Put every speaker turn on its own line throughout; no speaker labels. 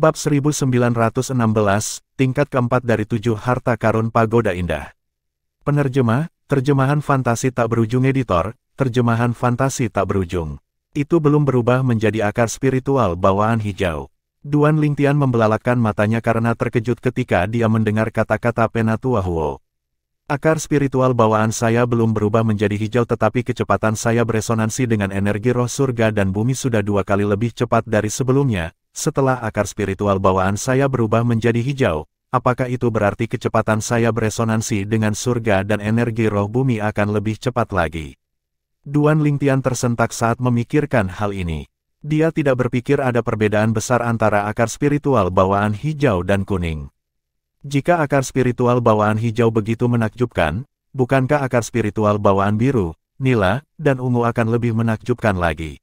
Bab 1916, tingkat keempat dari 7 harta karun pagoda indah. Penerjemah, terjemahan fantasi tak berujung editor, terjemahan fantasi tak berujung. Itu belum berubah menjadi akar spiritual bawaan hijau. Duan Lingtian membelalakkan matanya karena terkejut ketika dia mendengar kata-kata Penatua Huo. Akar spiritual bawaan saya belum berubah menjadi hijau, tetapi kecepatan saya beresonansi dengan energi roh surga dan bumi sudah 2 kali lebih cepat dari sebelumnya. Setelah akar spiritual bawaan saya berubah menjadi hijau, apakah itu berarti kecepatan saya beresonansi dengan surga dan energi roh bumi akan lebih cepat lagi? Duan Lingtian tersentak saat memikirkan hal ini. Dia tidak berpikir ada perbedaan besar antara akar spiritual bawaan hijau dan kuning. Jika akar spiritual bawaan hijau begitu menakjubkan, bukankah akar spiritual bawaan biru, nila, dan ungu akan lebih menakjubkan lagi?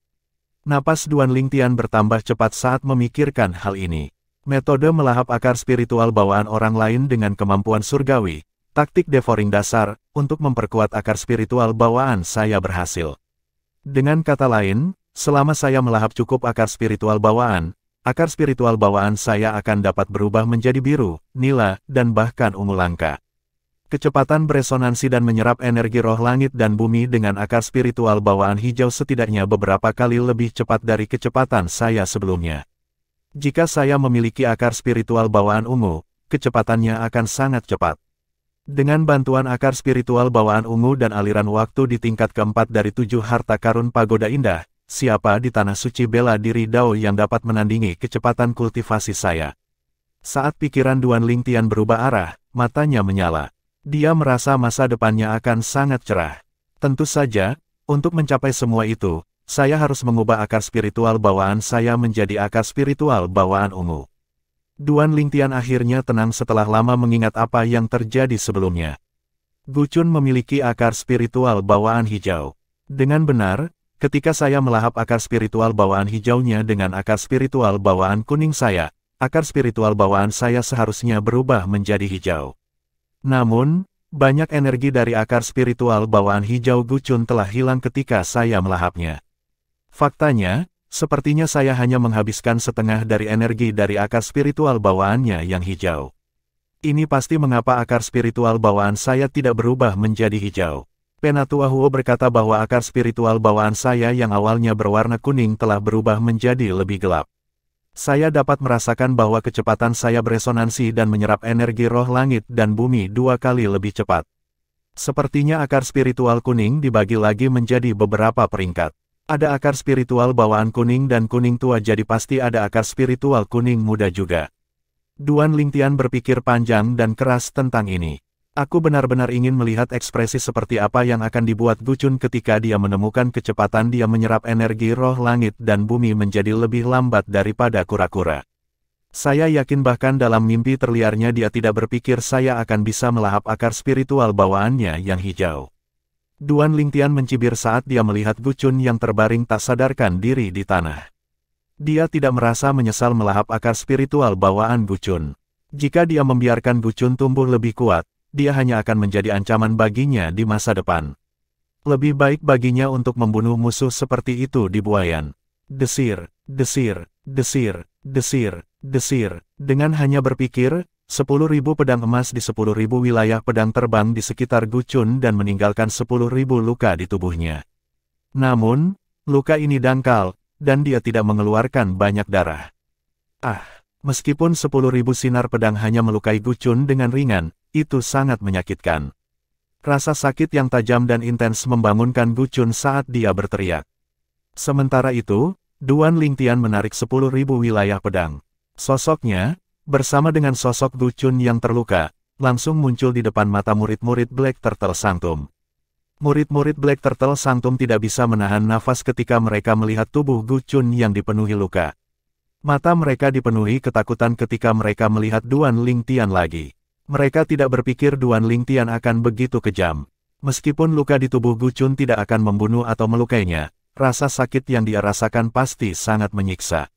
Napas Duan Lingtian bertambah cepat saat memikirkan hal ini. Metode melahap akar spiritual bawaan orang lain dengan kemampuan surgawi, taktik devouring dasar, untuk memperkuat akar spiritual bawaan saya berhasil. Dengan kata lain, selama saya melahap cukup akar spiritual bawaan saya akan dapat berubah menjadi biru, nila, dan bahkan ungu langka. Kecepatan beresonansi dan menyerap energi roh langit dan bumi dengan akar spiritual bawaan hijau setidaknya beberapa kali lebih cepat dari kecepatan saya sebelumnya. Jika saya memiliki akar spiritual bawaan ungu, kecepatannya akan sangat cepat. Dengan bantuan akar spiritual bawaan ungu dan aliran waktu di tingkat keempat dari 7 harta karun pagoda indah, siapa di tanah suci bela diri Dao yang dapat menandingi kecepatan kultivasi saya? Saat pikiran Duan Lingtian berubah arah, matanya menyala. Dia merasa masa depannya akan sangat cerah. Tentu saja, untuk mencapai semua itu, saya harus mengubah akar spiritual bawaan saya menjadi akar spiritual bawaan ungu. Duan Lingtian akhirnya tenang setelah lama mengingat apa yang terjadi sebelumnya. Gucun memiliki akar spiritual bawaan hijau. Dengan benar, ketika saya melahap akar spiritual bawaan hijaunya dengan akar spiritual bawaan kuning saya, akar spiritual bawaan saya seharusnya berubah menjadi hijau. Namun, banyak energi dari akar spiritual bawaan hijau Gucun telah hilang ketika saya melahapnya. Faktanya, sepertinya saya hanya menghabiskan setengah dari energi dari akar spiritual bawaannya yang hijau. Ini pasti mengapa akar spiritual bawaan saya tidak berubah menjadi hijau. Penatua Huo berkata bahwa akar spiritual bawaan saya yang awalnya berwarna kuning telah berubah menjadi lebih gelap. Saya dapat merasakan bahwa kecepatan saya beresonansi dan menyerap energi roh langit dan bumi 2 kali lebih cepat. Sepertinya akar spiritual kuning dibagi lagi menjadi beberapa peringkat. Ada akar spiritual bawaan kuning dan kuning tua, jadi pasti ada akar spiritual kuning muda juga. Duan Lingtian berpikir panjang dan keras tentang ini. Aku benar-benar ingin melihat ekspresi seperti apa yang akan dibuat Gucun ketika dia menemukan kecepatan dia menyerap energi roh langit dan bumi menjadi lebih lambat daripada kura-kura. Saya yakin bahkan dalam mimpi terliarnya dia tidak berpikir saya akan bisa melahap akar spiritual bawaannya yang hijau. Duan Lingtian mencibir saat dia melihat Gucun yang terbaring tak sadarkan diri di tanah. Dia tidak merasa menyesal melahap akar spiritual bawaan Gucun. Jika dia membiarkan Gucun tumbuh lebih kuat, dia hanya akan menjadi ancaman baginya di masa depan. Lebih baik baginya untuk membunuh musuh seperti itu di buayan. Desir, desir, desir, desir, desir. Dengan hanya berpikir, 10.000 pedang emas di 10.000 wilayah pedang terbang di sekitar Gucun dan meninggalkan 10.000 luka di tubuhnya. Namun, luka ini dangkal, dan dia tidak mengeluarkan banyak darah. Meskipun 10.000 sinar pedang hanya melukai Gucun dengan ringan, itu sangat menyakitkan. Rasa sakit yang tajam dan intens membangunkan Gucun saat dia berteriak. Sementara itu, Duan Lingtian menarik 10.000 wilayah pedang. Sosoknya, bersama dengan sosok Gucun yang terluka, langsung muncul di depan mata murid-murid Black Turtle Sanctum. Murid-murid Black Turtle Sanctum tidak bisa menahan nafas ketika mereka melihat tubuh Gucun yang dipenuhi luka. Mata mereka dipenuhi ketakutan ketika mereka melihat Duan Lingtian lagi. Mereka tidak berpikir Duan Lingtian akan begitu kejam. Meskipun luka di tubuh Gucun tidak akan membunuh atau melukainya, rasa sakit yang dia rasakan pasti sangat menyiksa.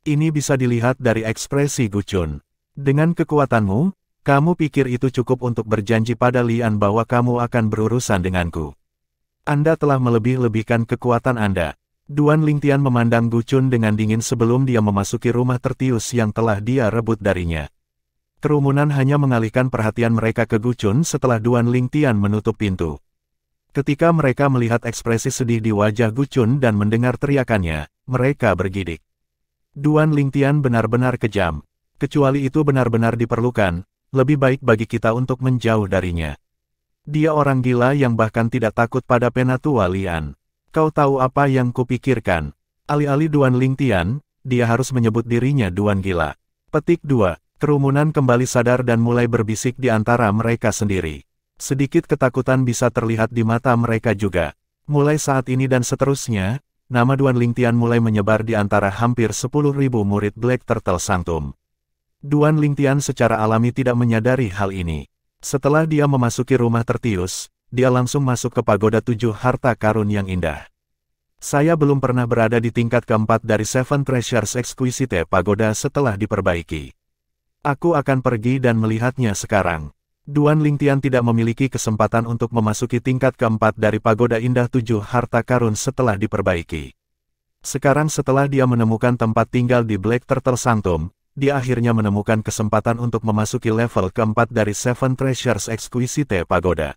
Ini bisa dilihat dari ekspresi Gucun. Dengan kekuatanmu, kamu pikir itu cukup untuk berjanji pada Lian bahwa kamu akan berurusan denganku. Anda telah melebih-lebihkan kekuatan Anda. Duan Lingtian memandang Gu Chun dengan dingin sebelum dia memasuki rumah tertius yang telah dia rebut darinya. Kerumunan hanya mengalihkan perhatian mereka ke Gu Chun setelah Duan Lingtian menutup pintu. Ketika mereka melihat ekspresi sedih di wajah Gu Chun dan mendengar teriakannya, mereka bergidik. Duan Lingtian benar-benar kejam. Kecuali itu benar-benar diperlukan, lebih baik bagi kita untuk menjauh darinya. Dia orang gila yang bahkan tidak takut pada Penatua Lian. Kau tahu apa yang kupikirkan? Alih-alih Duan Lingtian, dia harus menyebut dirinya Duan Gila. Petik 2. Kerumunan kembali sadar dan mulai berbisik di antara mereka sendiri. Sedikit ketakutan bisa terlihat di mata mereka juga. Mulai saat ini dan seterusnya, nama Duan Lingtian mulai menyebar di antara hampir 10.000 murid Black Turtle Sanctum. Duan Lingtian secara alami tidak menyadari hal ini. Setelah dia memasuki rumah tertius, dia langsung masuk ke pagoda 7 harta karun yang indah. Saya belum pernah berada di tingkat keempat dari Seven Treasures Exquisite Pagoda setelah diperbaiki. Aku akan pergi dan melihatnya sekarang. Duan Lingtian tidak memiliki kesempatan untuk memasuki tingkat keempat dari pagoda indah 7 harta karun setelah diperbaiki. Sekarang setelah dia menemukan tempat tinggal di Black Turtle Sanctum, dia akhirnya menemukan kesempatan untuk memasuki level keempat dari Seven Treasures Exquisite Pagoda.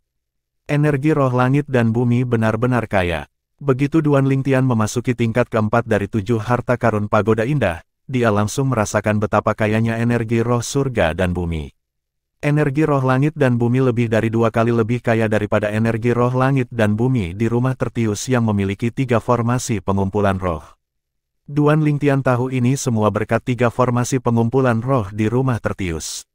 Energi roh langit dan bumi benar-benar kaya. Begitu Duan Lingtian memasuki tingkat keempat dari 7 harta karun pagoda indah, dia langsung merasakan betapa kayanya energi roh surga dan bumi. Energi roh langit dan bumi lebih dari 2 kali lebih kaya daripada energi roh langit dan bumi di rumah tertius yang memiliki 3 formasi pengumpulan roh. Duan Lingtian tahu ini semua berkat 3 formasi pengumpulan roh di rumah tertius.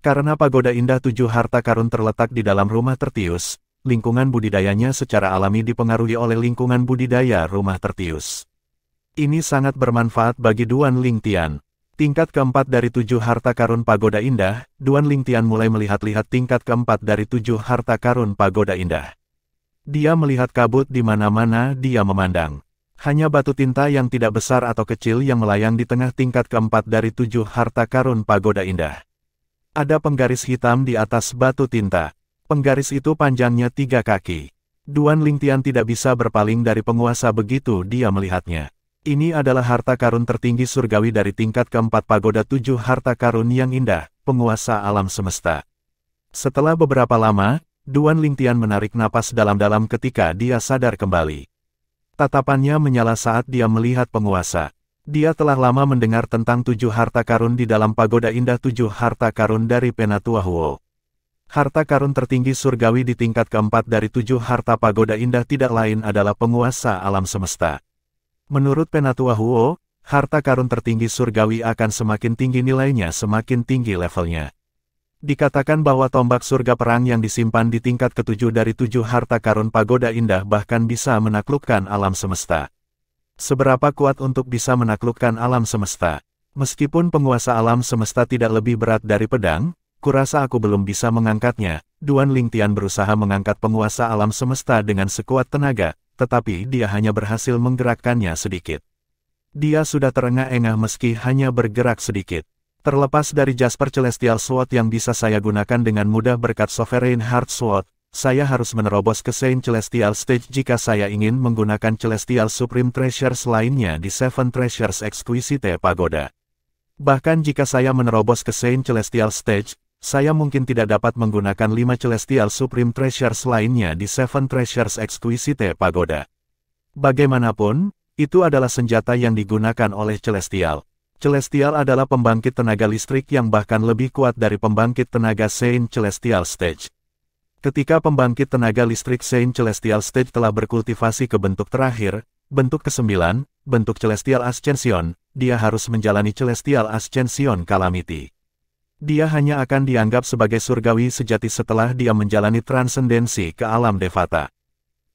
Karena pagoda indah 7 harta karun terletak di dalam rumah tertius, lingkungan budidayanya secara alami dipengaruhi oleh lingkungan budidaya rumah tertius. Ini sangat bermanfaat bagi Duan Lingtian. Tingkat keempat dari 7 harta karun pagoda indah, Duan Lingtian mulai melihat-lihat tingkat keempat dari 7 harta karun pagoda indah. Dia melihat kabut di mana-mana dia memandang. Hanya batu tinta yang tidak besar atau kecil yang melayang di tengah tingkat keempat dari 7 harta karun pagoda indah. Ada penggaris hitam di atas batu tinta. Penggaris itu panjangnya 3 kaki. Duan Lingtian tidak bisa berpaling dari penguasa begitu dia melihatnya. Ini adalah harta karun tertinggi surgawi dari tingkat keempat pagoda 7 harta karun yang indah, penguasa alam semesta. Setelah beberapa lama, Duan Lingtian menarik napas dalam-dalam ketika dia sadar kembali. Tatapannya menyala saat dia melihat penguasa. Dia telah lama mendengar tentang 7 harta karun di dalam pagoda indah 7 harta karun dari Penatua Huo. Harta karun tertinggi surgawi di tingkat keempat dari 7 harta pagoda indah tidak lain adalah penguasa alam semesta. Menurut Penatua Huo, harta karun tertinggi surgawi akan semakin tinggi nilainya semakin tinggi levelnya. Dikatakan bahwa tombak surga perang yang disimpan di tingkat ke-7 dari 7 harta karun pagoda indah bahkan bisa menaklukkan alam semesta. Seberapa kuat untuk bisa menaklukkan alam semesta? Meskipun penguasa alam semesta tidak lebih berat dari pedang, kurasa aku belum bisa mengangkatnya. Duan Lingtian berusaha mengangkat penguasa alam semesta dengan sekuat tenaga, tetapi dia hanya berhasil menggerakkannya sedikit. Dia sudah terengah-engah meski hanya bergerak sedikit. Terlepas dari Jasper Celestial Sword yang bisa saya gunakan dengan mudah berkat Sovereign Heart Sword, saya harus menerobos ke Saint Celestial Stage jika saya ingin menggunakan Celestial Supreme Treasures lainnya di Seven Treasures Exquisite Pagoda. Bahkan jika saya menerobos ke Saint Celestial Stage, saya mungkin tidak dapat menggunakan 5 Celestial Supreme Treasures lainnya di Seven Treasures Exquisite Pagoda. Bagaimanapun, itu adalah senjata yang digunakan oleh Celestial. Celestial adalah pembangkit tenaga listrik yang bahkan lebih kuat dari pembangkit tenaga Saint Celestial Stage. Ketika pembangkit tenaga listrik Saint Celestial Stage telah berkultivasi ke bentuk terakhir, bentuk ke-9, bentuk Celestial Ascension, dia harus menjalani Celestial Ascension Calamity. Dia hanya akan dianggap sebagai surgawi sejati setelah dia menjalani transendensi ke alam Devata.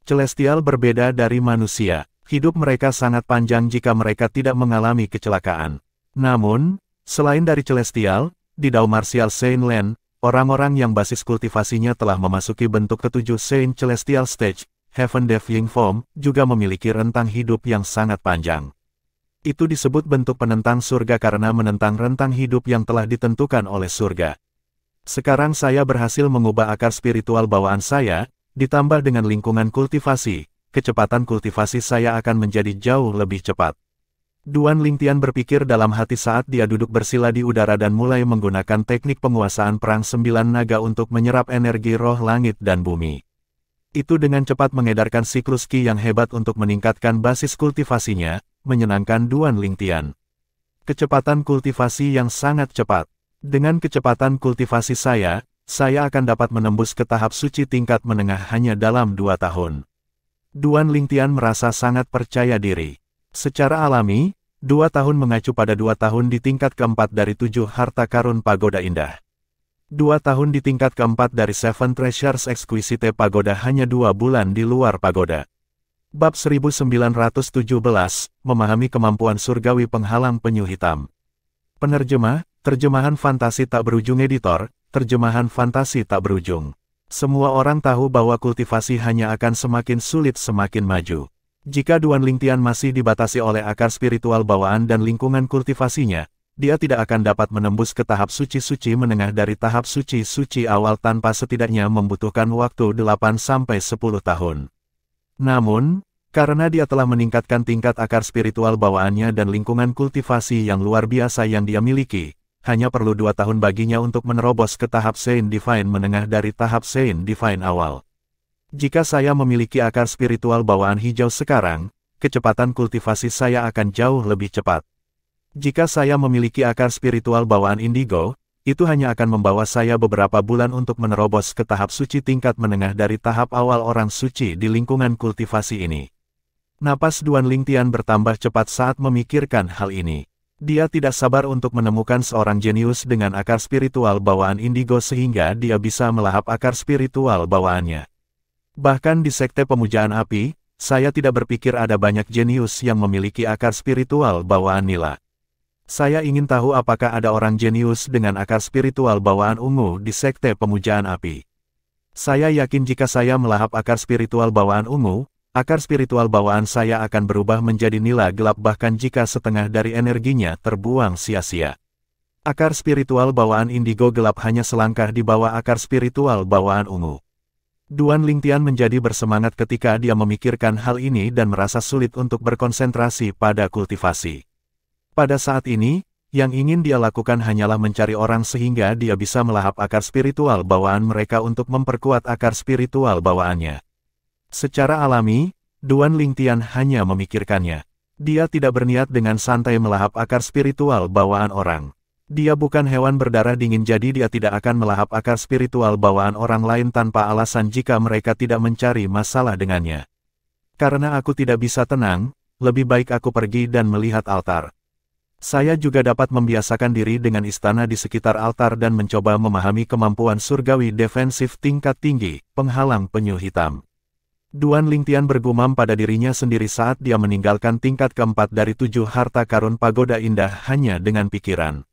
Celestial berbeda dari manusia. Hidup mereka sangat panjang jika mereka tidak mengalami kecelakaan. Namun, selain dari Celestial, di Dao Martial Saint Land, orang-orang yang basis kultivasinya telah memasuki bentuk ke-7 Saint Celestial Stage, Heaven Defying Form, juga memiliki rentang hidup yang sangat panjang. Itu disebut bentuk penentang surga karena menentang rentang hidup yang telah ditentukan oleh surga. Sekarang saya berhasil mengubah akar spiritual bawaan saya, ditambah dengan lingkungan kultivasi, kecepatan kultivasi saya akan menjadi jauh lebih cepat. Duan Lingtian berpikir dalam hati saat dia duduk bersila di udara dan mulai menggunakan teknik penguasaan perang 9 naga untuk menyerap energi roh langit dan bumi. Itu dengan cepat mengedarkan siklus Qi yang hebat untuk meningkatkan basis kultivasinya, menyenangkan Duan Lingtian. Kecepatan kultivasi yang sangat cepat. Dengan kecepatan kultivasi saya akan dapat menembus ke tahap suci tingkat menengah hanya dalam 2 tahun. Duan Lingtian merasa sangat percaya diri. Secara alami, 2 tahun mengacu pada 2 tahun di tingkat keempat dari 7 harta karun pagoda indah. 2 tahun di tingkat keempat dari Seven Treasures Exquisite Pagoda hanya 2 bulan di luar pagoda. Bab 1917, Memahami Kemampuan Surgawi Penghalang Penyu Hitam. Penerjemah, terjemahan fantasi tak berujung editor, terjemahan fantasi tak berujung. Semua orang tahu bahwa kultivasi hanya akan semakin sulit semakin maju. Jika Duan Lingtian masih dibatasi oleh akar spiritual bawaan dan lingkungan kultivasinya, dia tidak akan dapat menembus ke tahap suci-suci menengah dari tahap suci-suci awal tanpa setidaknya membutuhkan waktu 8-10 tahun. Namun, karena dia telah meningkatkan tingkat akar spiritual bawaannya dan lingkungan kultivasi yang luar biasa yang dia miliki, hanya perlu 2 tahun baginya untuk menerobos ke tahap Saint Divine menengah dari tahap Saint Divine awal. Jika saya memiliki akar spiritual bawaan hijau sekarang, kecepatan kultivasi saya akan jauh lebih cepat. Jika saya memiliki akar spiritual bawaan indigo, itu hanya akan membawa saya beberapa bulan untuk menerobos ke tahap suci tingkat menengah dari tahap awal orang suci di lingkungan kultivasi ini. Napas Duan Lingtian bertambah cepat saat memikirkan hal ini. Dia tidak sabar untuk menemukan seorang jenius dengan akar spiritual bawaan indigo sehingga dia bisa melahap akar spiritual bawaannya. Bahkan di Sekte Pemujaan Api, saya tidak berpikir ada banyak jenius yang memiliki akar spiritual bawaan nila. Saya ingin tahu apakah ada orang jenius dengan akar spiritual bawaan ungu di Sekte Pemujaan Api. Saya yakin jika saya melahap akar spiritual bawaan ungu, akar spiritual bawaan saya akan berubah menjadi nila gelap bahkan jika setengah dari energinya terbuang sia-sia. Akar spiritual bawaan indigo gelap hanya selangkah di bawah akar spiritual bawaan ungu. Duan Lingtian menjadi bersemangat ketika dia memikirkan hal ini dan merasa sulit untuk berkonsentrasi pada kultivasi. Pada saat ini, yang ingin dia lakukan hanyalah mencari orang sehingga dia bisa melahap akar spiritual bawaan mereka untuk memperkuat akar spiritual bawaannya. Secara alami, Duan Lingtian hanya memikirkannya. Dia tidak berniat dengan santai melahap akar spiritual bawaan orang. Dia bukan hewan berdarah dingin jadi dia tidak akan melahap akar spiritual bawaan orang lain tanpa alasan jika mereka tidak mencari masalah dengannya. Karena aku tidak bisa tenang, lebih baik aku pergi dan melihat altar. Saya juga dapat membiasakan diri dengan istana di sekitar altar dan mencoba memahami kemampuan surgawi defensif tingkat tinggi, penghalang penyu hitam. Duan Lingtian bergumam pada dirinya sendiri saat dia meninggalkan tingkat keempat dari 7 harta karun pagoda indah hanya dengan pikiran.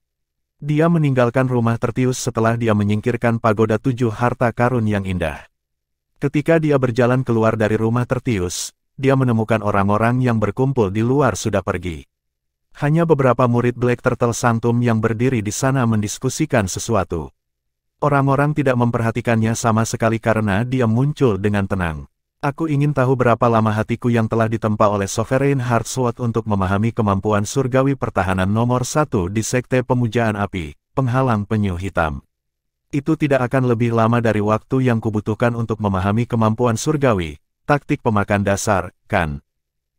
Dia meninggalkan rumah Tertius setelah dia menyingkirkan pagoda 7 harta karun yang indah. Ketika dia berjalan keluar dari rumah Tertius, dia menemukan orang-orang yang berkumpul di luar sudah pergi. Hanya beberapa murid Black Turtle Sanctum yang berdiri di sana mendiskusikan sesuatu. Orang-orang tidak memperhatikannya sama sekali karena dia muncul dengan tenang. Aku ingin tahu berapa lama hatiku yang telah ditempa oleh Sovereign Heartsword untuk memahami kemampuan surgawi pertahanan nomor 1 di Sekte Pemujaan Api, penghalang penyu hitam. Itu tidak akan lebih lama dari waktu yang kubutuhkan untuk memahami kemampuan surgawi, taktik pemakan dasar, kan?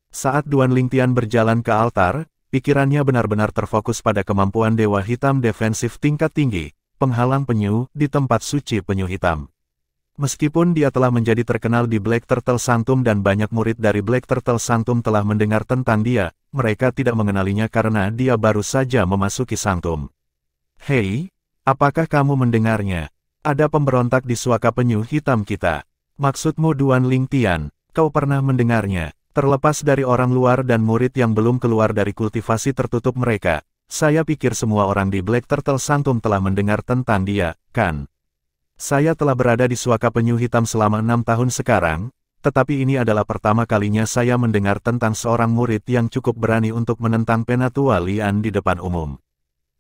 Saat Duan Lingtian berjalan ke altar, pikirannya benar-benar terfokus pada kemampuan Dewa Hitam defensif tingkat tinggi, penghalang penyu di tempat suci penyu hitam. Meskipun dia telah menjadi terkenal di Black Turtle Sanctum dan banyak murid dari Black Turtle Sanctum telah mendengar tentang dia, mereka tidak mengenalinya karena dia baru saja memasuki Sanctum. Hei, apakah kamu mendengarnya? Ada pemberontak di suaka penyu hitam kita. Maksudmu Duan Lingtian, kau pernah mendengarnya? Terlepas dari orang luar dan murid yang belum keluar dari kultivasi tertutup mereka, saya pikir semua orang di Black Turtle Sanctum telah mendengar tentang dia, kan? Saya telah berada di suaka penyu hitam selama 6 tahun sekarang, tetapi ini adalah pertama kalinya saya mendengar tentang seorang murid yang cukup berani untuk menentang Penatua Lian di depan umum.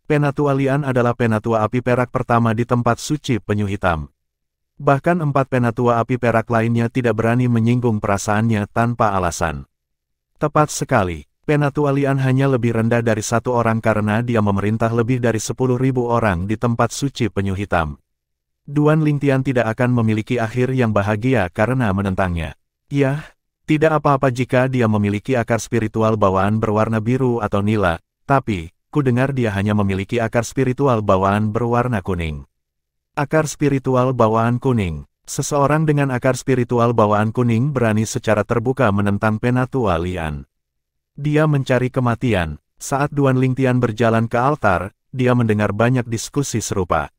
Penatua Lian adalah penatua api perak pertama di tempat suci penyu hitam. Bahkan 4 penatua api perak lainnya tidak berani menyinggung perasaannya tanpa alasan. Tepat sekali, Penatua Lian hanya lebih rendah dari 1 orang karena dia memerintah lebih dari 10.000 orang di tempat suci penyu hitam. Duan Lingtian tidak akan memiliki akhir yang bahagia karena menentangnya. Yah, tidak apa-apa jika dia memiliki akar spiritual bawaan berwarna biru atau nila, tapi, ku dengar dia hanya memiliki akar spiritual bawaan berwarna kuning. Akar spiritual bawaan kuning. Seseorang dengan akar spiritual bawaan kuning berani secara terbuka menentang Penatua Lian. Dia mencari kematian. Saat Duan Lingtian berjalan ke altar, dia mendengar banyak diskusi serupa.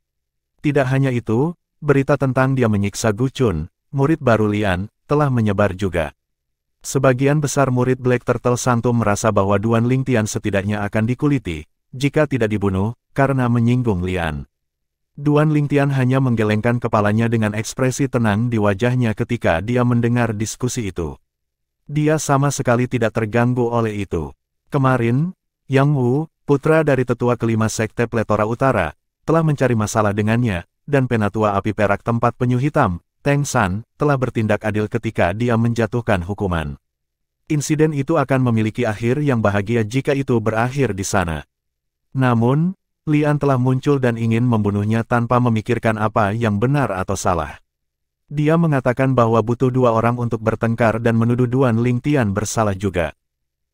Tidak hanya itu, berita tentang dia menyiksa Gu Chun, murid baru Lian, telah menyebar juga. Sebagian besar murid Black Turtle Sanctum merasa bahwa Duan Lingtian setidaknya akan dikuliti, jika tidak dibunuh, karena menyinggung Lian. Duan Lingtian hanya menggelengkan kepalanya dengan ekspresi tenang di wajahnya ketika dia mendengar diskusi itu. Dia sama sekali tidak terganggu oleh itu. Kemarin, Yang Wu, putra dari tetua kelima Sekte Pletora Utara, telah mencari masalah dengannya, dan Penatua Api Perak tempat penyu hitam, Teng San, telah bertindak adil ketika dia menjatuhkan hukuman. Insiden itu akan memiliki akhir yang bahagia jika itu berakhir di sana. Namun, Lian telah muncul dan ingin membunuhnya tanpa memikirkan apa yang benar atau salah. Dia mengatakan bahwa butuh 2 orang untuk bertengkar dan menuduh Duan Lingtian bersalah juga.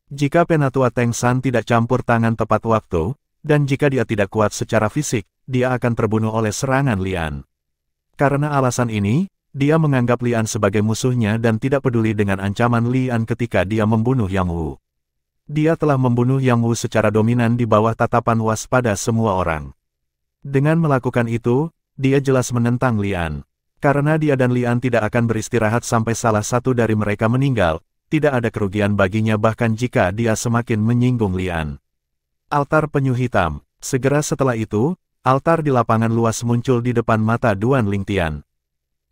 Jika Penatua Teng San tidak campur tangan tepat waktu, dan jika dia tidak kuat secara fisik, dia akan terbunuh oleh serangan Lian. Karena alasan ini, dia menganggap Lian sebagai musuhnya dan tidak peduli dengan ancaman Lian ketika dia membunuh Yang Wu. Dia telah membunuh Yang Wu secara dominan di bawah tatapan waspada semua orang. Dengan melakukan itu, dia jelas menentang Lian. Karena dia dan Lian tidak akan beristirahat sampai salah satu dari mereka meninggal, tidak ada kerugian baginya bahkan jika dia semakin menyinggung Lian. Altar penyu hitam. Segera setelah itu, altar di lapangan luas muncul di depan mata Duan Lingtian.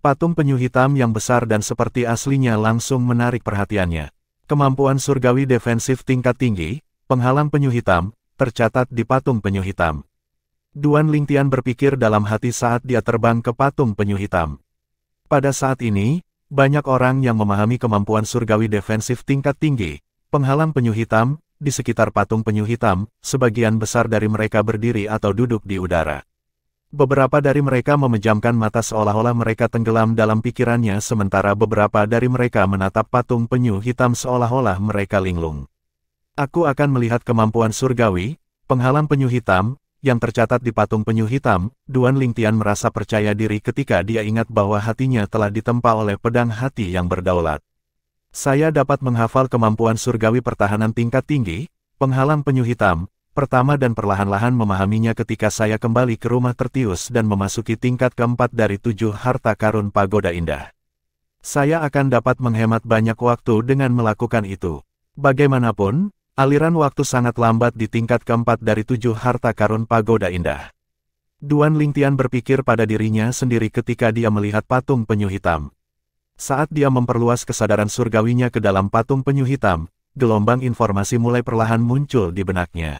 Patung penyu hitam yang besar dan seperti aslinya langsung menarik perhatiannya. Kemampuan surgawi defensif tingkat tinggi, penghalang penyu hitam, tercatat di patung penyu hitam. Duan Lingtian berpikir dalam hati saat dia terbang ke patung penyu hitam. Pada saat ini, banyak orang yang memahami kemampuan surgawi defensif tingkat tinggi, penghalang penyu hitam, di sekitar patung penyu hitam, sebagian besar dari mereka berdiri atau duduk di udara. Beberapa dari mereka memejamkan mata seolah-olah mereka tenggelam dalam pikirannya sementara beberapa dari mereka menatap patung penyu hitam seolah-olah mereka linglung. Aku akan melihat kemampuan surgawi, penghalang penyu hitam, yang tercatat di patung penyu hitam. Duan Lingtian merasa percaya diri ketika dia ingat bahwa hatinya telah ditempa oleh pedang hati yang berdaulat. Saya dapat menghafal kemampuan surgawi pertahanan tingkat tinggi, penghalang penyu hitam, pertama dan perlahan-lahan memahaminya ketika saya kembali ke rumah Tertius dan memasuki tingkat keempat dari 7 harta karun pagoda indah. Saya akan dapat menghemat banyak waktu dengan melakukan itu. Bagaimanapun, aliran waktu sangat lambat di tingkat keempat dari 7 harta karun pagoda indah. Duan Lingtian berpikir pada dirinya sendiri ketika dia melihat patung penyu hitam. Saat dia memperluas kesadaran surgawinya ke dalam patung penyu hitam, gelombang informasi mulai perlahan muncul di benaknya.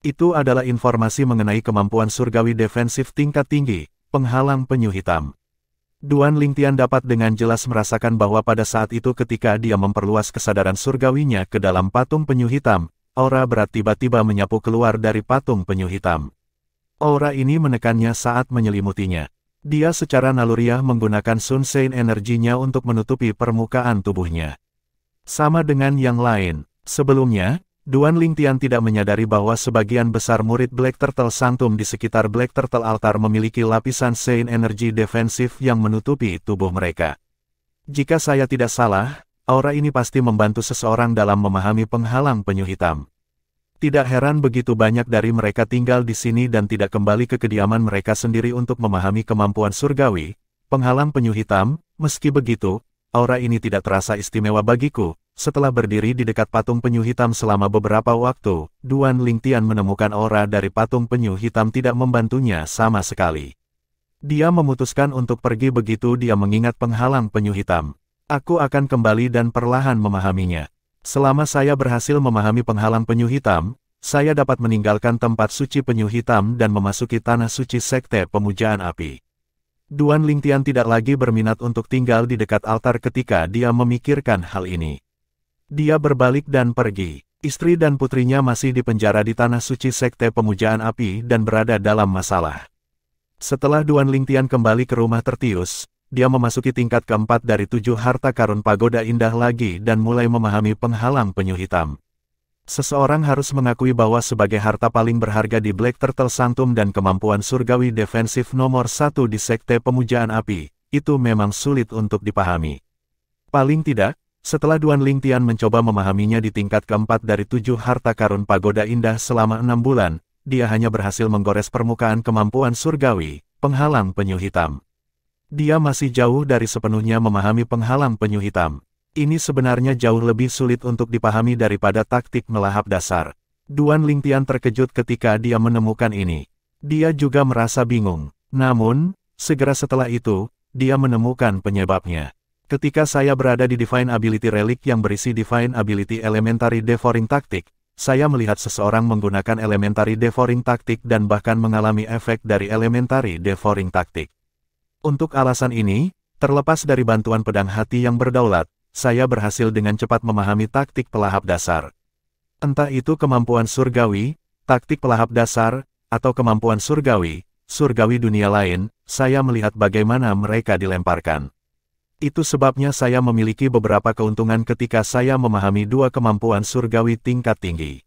Itu adalah informasi mengenai kemampuan surgawi defensif tingkat tinggi, penghalang penyu hitam. Duan Lingtian dapat dengan jelas merasakan bahwa pada saat itu ketika dia memperluas kesadaran surgawinya ke dalam patung penyu hitam, aura berat tiba-tiba menyapu keluar dari patung penyu hitam. Aura ini menekannya saat menyelimutinya. Dia secara naluriah menggunakan Sun Sein energinya untuk menutupi permukaan tubuhnya. Sama dengan yang lain, sebelumnya, Duan Lingtian tidak menyadari bahwa sebagian besar murid Black Turtle Sanctum di sekitar Black Turtle Altar memiliki lapisan Sein energi defensif yang menutupi tubuh mereka. Jika saya tidak salah, aura ini pasti membantu seseorang dalam memahami penghalang penyu hitam. Tidak heran begitu banyak dari mereka tinggal di sini dan tidak kembali ke kediaman mereka sendiri untuk memahami kemampuan surgawi, penghalang penyu hitam. Meski begitu, aura ini tidak terasa istimewa bagiku. Setelah berdiri di dekat patung penyu hitam selama beberapa waktu, Duan Lingtian menemukan aura dari patung penyu hitam tidak membantunya sama sekali. Dia memutuskan untuk pergi begitu dia mengingat penghalang penyu hitam. Aku akan kembali dan perlahan memahaminya. Selama saya berhasil memahami penghalang penyu hitam, saya dapat meninggalkan tempat suci penyu hitam dan memasuki tanah suci Sekte Pemujaan Api. Duan Lingtian tidak lagi berminat untuk tinggal di dekat altar ketika dia memikirkan hal ini. Dia berbalik dan pergi. Istri dan putrinya masih dipenjara di tanah suci sekte pemujaan api dan berada dalam masalah. Setelah Duan Lingtian kembali ke rumah tertius, dia memasuki tingkat keempat dari 7 harta karun pagoda indah lagi dan mulai memahami penghalang penyu hitam. Seseorang harus mengakui bahwa sebagai harta paling berharga di Black Turtle Sanctum dan kemampuan surgawi defensif nomor 1 di sekte pemujaan api, itu memang sulit untuk dipahami. Paling tidak, setelah Duan Lingtian mencoba memahaminya di tingkat keempat dari 7 harta karun pagoda indah selama 6 bulan, dia hanya berhasil menggores permukaan kemampuan surgawi, penghalang penyu hitam. Dia masih jauh dari sepenuhnya memahami penghalang penyu hitam. Ini sebenarnya jauh lebih sulit untuk dipahami daripada taktik melahap dasar. Duan Lingtian terkejut ketika dia menemukan ini. Dia juga merasa bingung. Namun, segera setelah itu, dia menemukan penyebabnya. Ketika saya berada di Divine Ability Relic yang berisi Divine Ability Elementary Devouring Tactic, saya melihat seseorang menggunakan Elementary Devouring Tactic dan bahkan mengalami efek dari Elementary Devouring Tactic. Untuk alasan ini, terlepas dari bantuan pedang hati yang berdaulat, saya berhasil dengan cepat memahami taktik pelahap dasar. Entah itu kemampuan surgawi, taktik pelahap dasar, atau kemampuan surgawi dunia lain, saya melihat bagaimana mereka dilemparkan. Itu sebabnya saya memiliki beberapa keuntungan ketika saya memahami 2 kemampuan surgawi tingkat tinggi.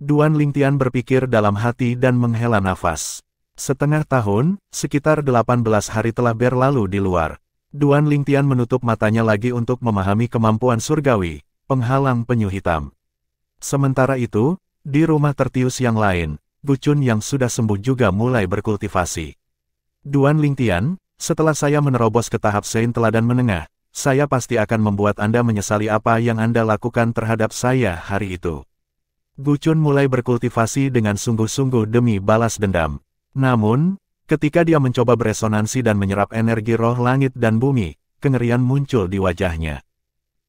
Duan Lingtian berpikir dalam hati dan menghela nafas. Setengah tahun, sekitar 18 hari telah berlalu di luar. Duan Lingtian menutup matanya lagi untuk memahami kemampuan surgawi, penghalang penyu hitam. Sementara itu, di rumah tertius yang lain, Gucun yang sudah sembuh juga mulai berkultivasi. Duan Lingtian, setelah saya menerobos ke tahap Saint Teladan Menengah, saya pasti akan membuat Anda menyesali apa yang Anda lakukan terhadap saya hari itu. Gucun mulai berkultivasi dengan sungguh-sungguh demi balas dendam. Namun, ketika dia mencoba beresonansi dan menyerap energi roh langit dan bumi, kengerian muncul di wajahnya.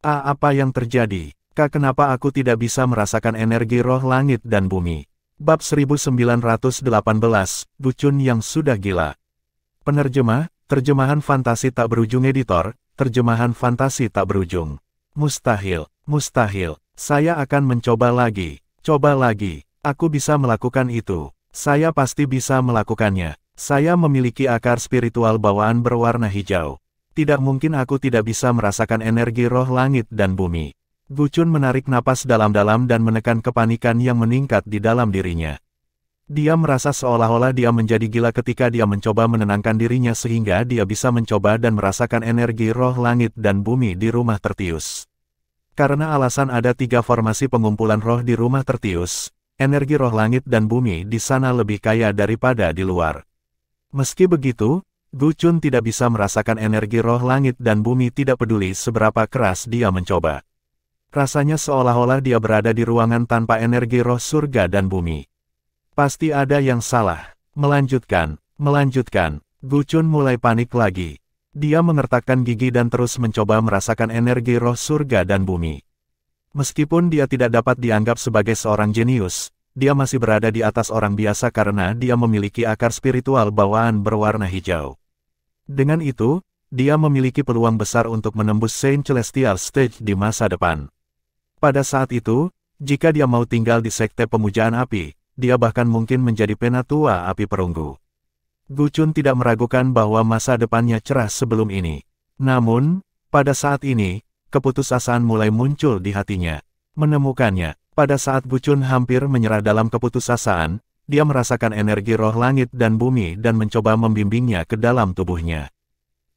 Apa yang terjadi? Kenapa aku tidak bisa merasakan energi roh langit dan bumi? Bab 1918, Gucun yang sudah gila. Penerjemah, terjemahan fantasi tak berujung editor, terjemahan fantasi tak berujung. Mustahil, mustahil, saya akan mencoba lagi, coba lagi, aku bisa melakukan itu, saya pasti bisa melakukannya. Saya memiliki akar spiritual bawaan berwarna hijau. Tidak mungkin aku tidak bisa merasakan energi roh langit dan bumi. Gucun menarik napas dalam-dalam dan menekan kepanikan yang meningkat di dalam dirinya. Dia merasa seolah-olah dia menjadi gila ketika dia mencoba menenangkan dirinya sehingga dia bisa mencoba dan merasakan energi roh langit dan bumi di rumah tertius. Karena alasan ada 3 formasi pengumpulan roh di rumah tertius, energi roh langit dan bumi di sana lebih kaya daripada di luar. Meski begitu, Gucun tidak bisa merasakan energi roh langit dan bumi tidak peduli seberapa keras dia mencoba. Rasanya seolah-olah dia berada di ruangan tanpa energi roh surga dan bumi. Pasti ada yang salah. Melanjutkan. Gucun mulai panik lagi. Dia mengertakkan gigi dan terus mencoba merasakan energi roh surga dan bumi. Meskipun dia tidak dapat dianggap sebagai seorang jenius, dia masih berada di atas orang biasa karena dia memiliki akar spiritual bawaan berwarna hijau. Dengan itu, dia memiliki peluang besar untuk menembus Saint Celestial Stage di masa depan. Pada saat itu, jika dia mau tinggal di sekte pemujaan api, dia bahkan mungkin menjadi penatua api perunggu. Gucun tidak meragukan bahwa masa depannya cerah sebelum ini. Namun, pada saat ini, keputusasaan mulai muncul di hatinya. Menemukannya. Pada saat Gucun hampir menyerah dalam keputusasaan, dia merasakan energi roh langit dan bumi dan mencoba membimbingnya ke dalam tubuhnya.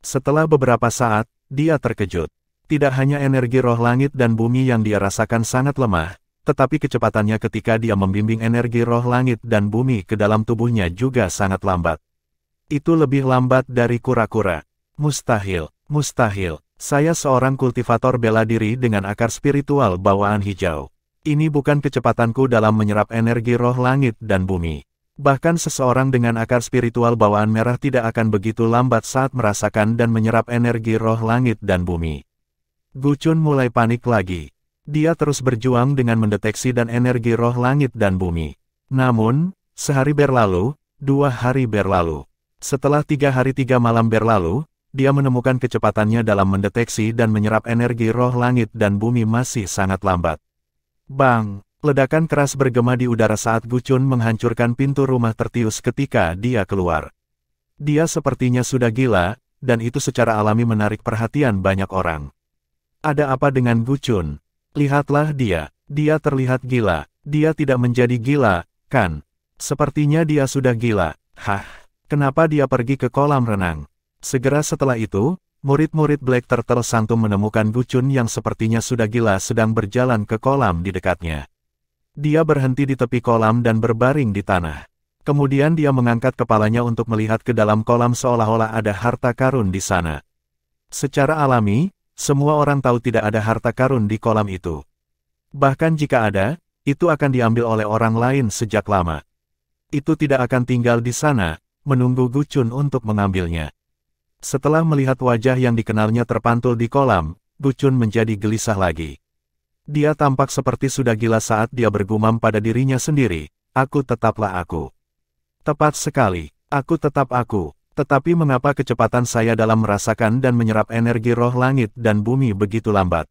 Setelah beberapa saat, dia terkejut. Tidak hanya energi roh langit dan bumi yang dia rasakan sangat lemah, tetapi kecepatannya ketika dia membimbing energi roh langit dan bumi ke dalam tubuhnya juga sangat lambat. Itu lebih lambat dari kura-kura. Mustahil, mustahil. Saya seorang kultivator bela diri dengan akar spiritual bawaan hijau. Ini bukan kecepatanku dalam menyerap energi roh langit dan bumi. Bahkan seseorang dengan akar spiritual bawaan merah tidak akan begitu lambat saat merasakan dan menyerap energi roh langit dan bumi. Gucun mulai panik lagi. Dia terus berjuang dengan mendeteksi dan energi roh langit dan bumi. Namun, sehari berlalu, 2 hari berlalu. Setelah 3 hari 3 malam berlalu, dia menemukan kecepatannya dalam mendeteksi dan menyerap energi roh langit dan bumi masih sangat lambat. Bang! Ledakan keras bergema di udara saat Gu Chun menghancurkan pintu rumah tertius ketika dia keluar. Dia sepertinya sudah gila, dan itu secara alami menarik perhatian banyak orang. Ada apa dengan Gu Chun? Lihatlah dia terlihat gila. Dia tidak menjadi gila, kan? Sepertinya dia sudah gila. Hah? Kenapa dia pergi ke kolam renang? Segera setelah itu, murid-murid Black Turtle Sanctum menemukan Gu Chun yang sepertinya sudah gila sedang berjalan ke kolam di dekatnya. Dia berhenti di tepi kolam dan berbaring di tanah. Kemudian dia mengangkat kepalanya untuk melihat ke dalam kolam seolah-olah ada harta karun di sana. Secara alami, semua orang tahu tidak ada harta karun di kolam itu. Bahkan jika ada, itu akan diambil oleh orang lain sejak lama. Itu tidak akan tinggal di sana, menunggu Gu Chun untuk mengambilnya. Setelah melihat wajah yang dikenalnya terpantul di kolam, Gu Chun menjadi gelisah lagi. Dia tampak seperti sudah gila saat dia bergumam pada dirinya sendiri, aku tetaplah aku. Tepat sekali, aku tetap aku. Tetapi mengapa kecepatan saya dalam merasakan dan menyerap energi roh langit dan bumi begitu lambat?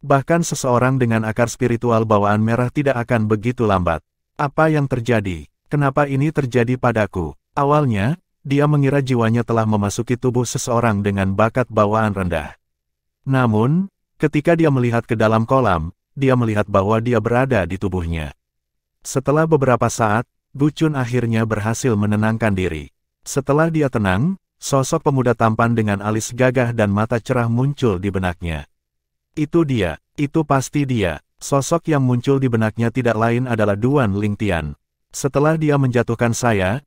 Bahkan seseorang dengan akar spiritual bawaan merah tidak akan begitu lambat. Apa yang terjadi? Kenapa ini terjadi padaku? Awalnya, dia mengira jiwanya telah memasuki tubuh seseorang dengan bakat bawaan rendah. Namun, ketika dia melihat ke dalam kolam, dia melihat bahwa dia berada di tubuhnya. Setelah beberapa saat, Gu Chun akhirnya berhasil menenangkan diri. Setelah dia tenang, sosok pemuda tampan dengan alis gagah dan mata cerah muncul di benaknya. Itu dia, itu pasti dia. Sosok yang muncul di benaknya tidak lain adalah Duan Lingtian. Setelah dia menjatuhkan saya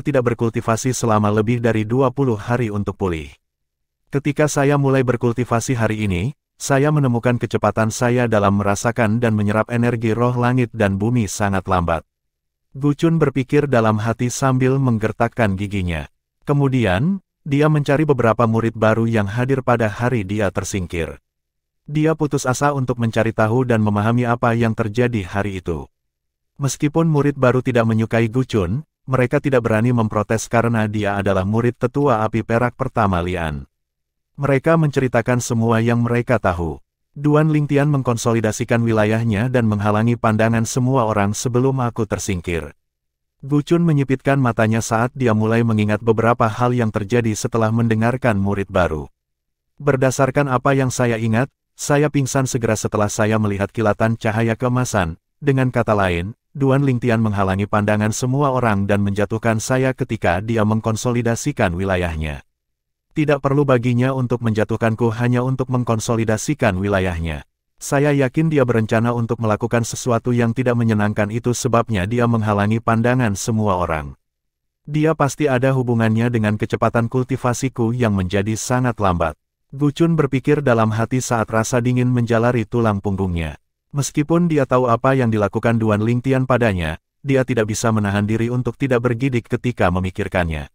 tidak berkultivasi selama lebih dari 20 hari untuk pulih. Ketika saya mulai berkultivasi hari ini, saya menemukan kecepatan saya dalam merasakan dan menyerap energi roh langit dan bumi sangat lambat. Gu Chun berpikir dalam hati sambil menggertakkan giginya. Kemudian, dia mencari beberapa murid baru yang hadir pada hari dia tersingkir. Dia putus asa untuk mencari tahu dan memahami apa yang terjadi hari itu. Meskipun murid baru tidak menyukai Gu Chun, mereka tidak berani memprotes karena dia adalah murid tetua api perak pertama Lian. Mereka menceritakan semua yang mereka tahu. Duan Lingtian mengkonsolidasikan wilayahnya dan menghalangi pandangan semua orang sebelum aku tersingkir. Gu Chun menyipitkan matanya saat dia mulai mengingat beberapa hal yang terjadi setelah mendengarkan murid baru. Berdasarkan apa yang saya ingat, saya pingsan segera setelah saya melihat kilatan cahaya keemasan. Dengan kata lain, Duan Lingtian menghalangi pandangan semua orang dan menjatuhkan saya ketika dia mengkonsolidasikan wilayahnya. Tidak perlu baginya untuk menjatuhkanku hanya untuk mengkonsolidasikan wilayahnya. Saya yakin dia berencana untuk melakukan sesuatu yang tidak menyenangkan, itu sebabnya dia menghalangi pandangan semua orang. Dia pasti ada hubungannya dengan kecepatan kultivasiku yang menjadi sangat lambat. Gu Chun berpikir dalam hati saat rasa dingin menjalari tulang punggungnya. Meskipun dia tahu apa yang dilakukan Duan Lingtian padanya, dia tidak bisa menahan diri untuk tidak bergidik ketika memikirkannya.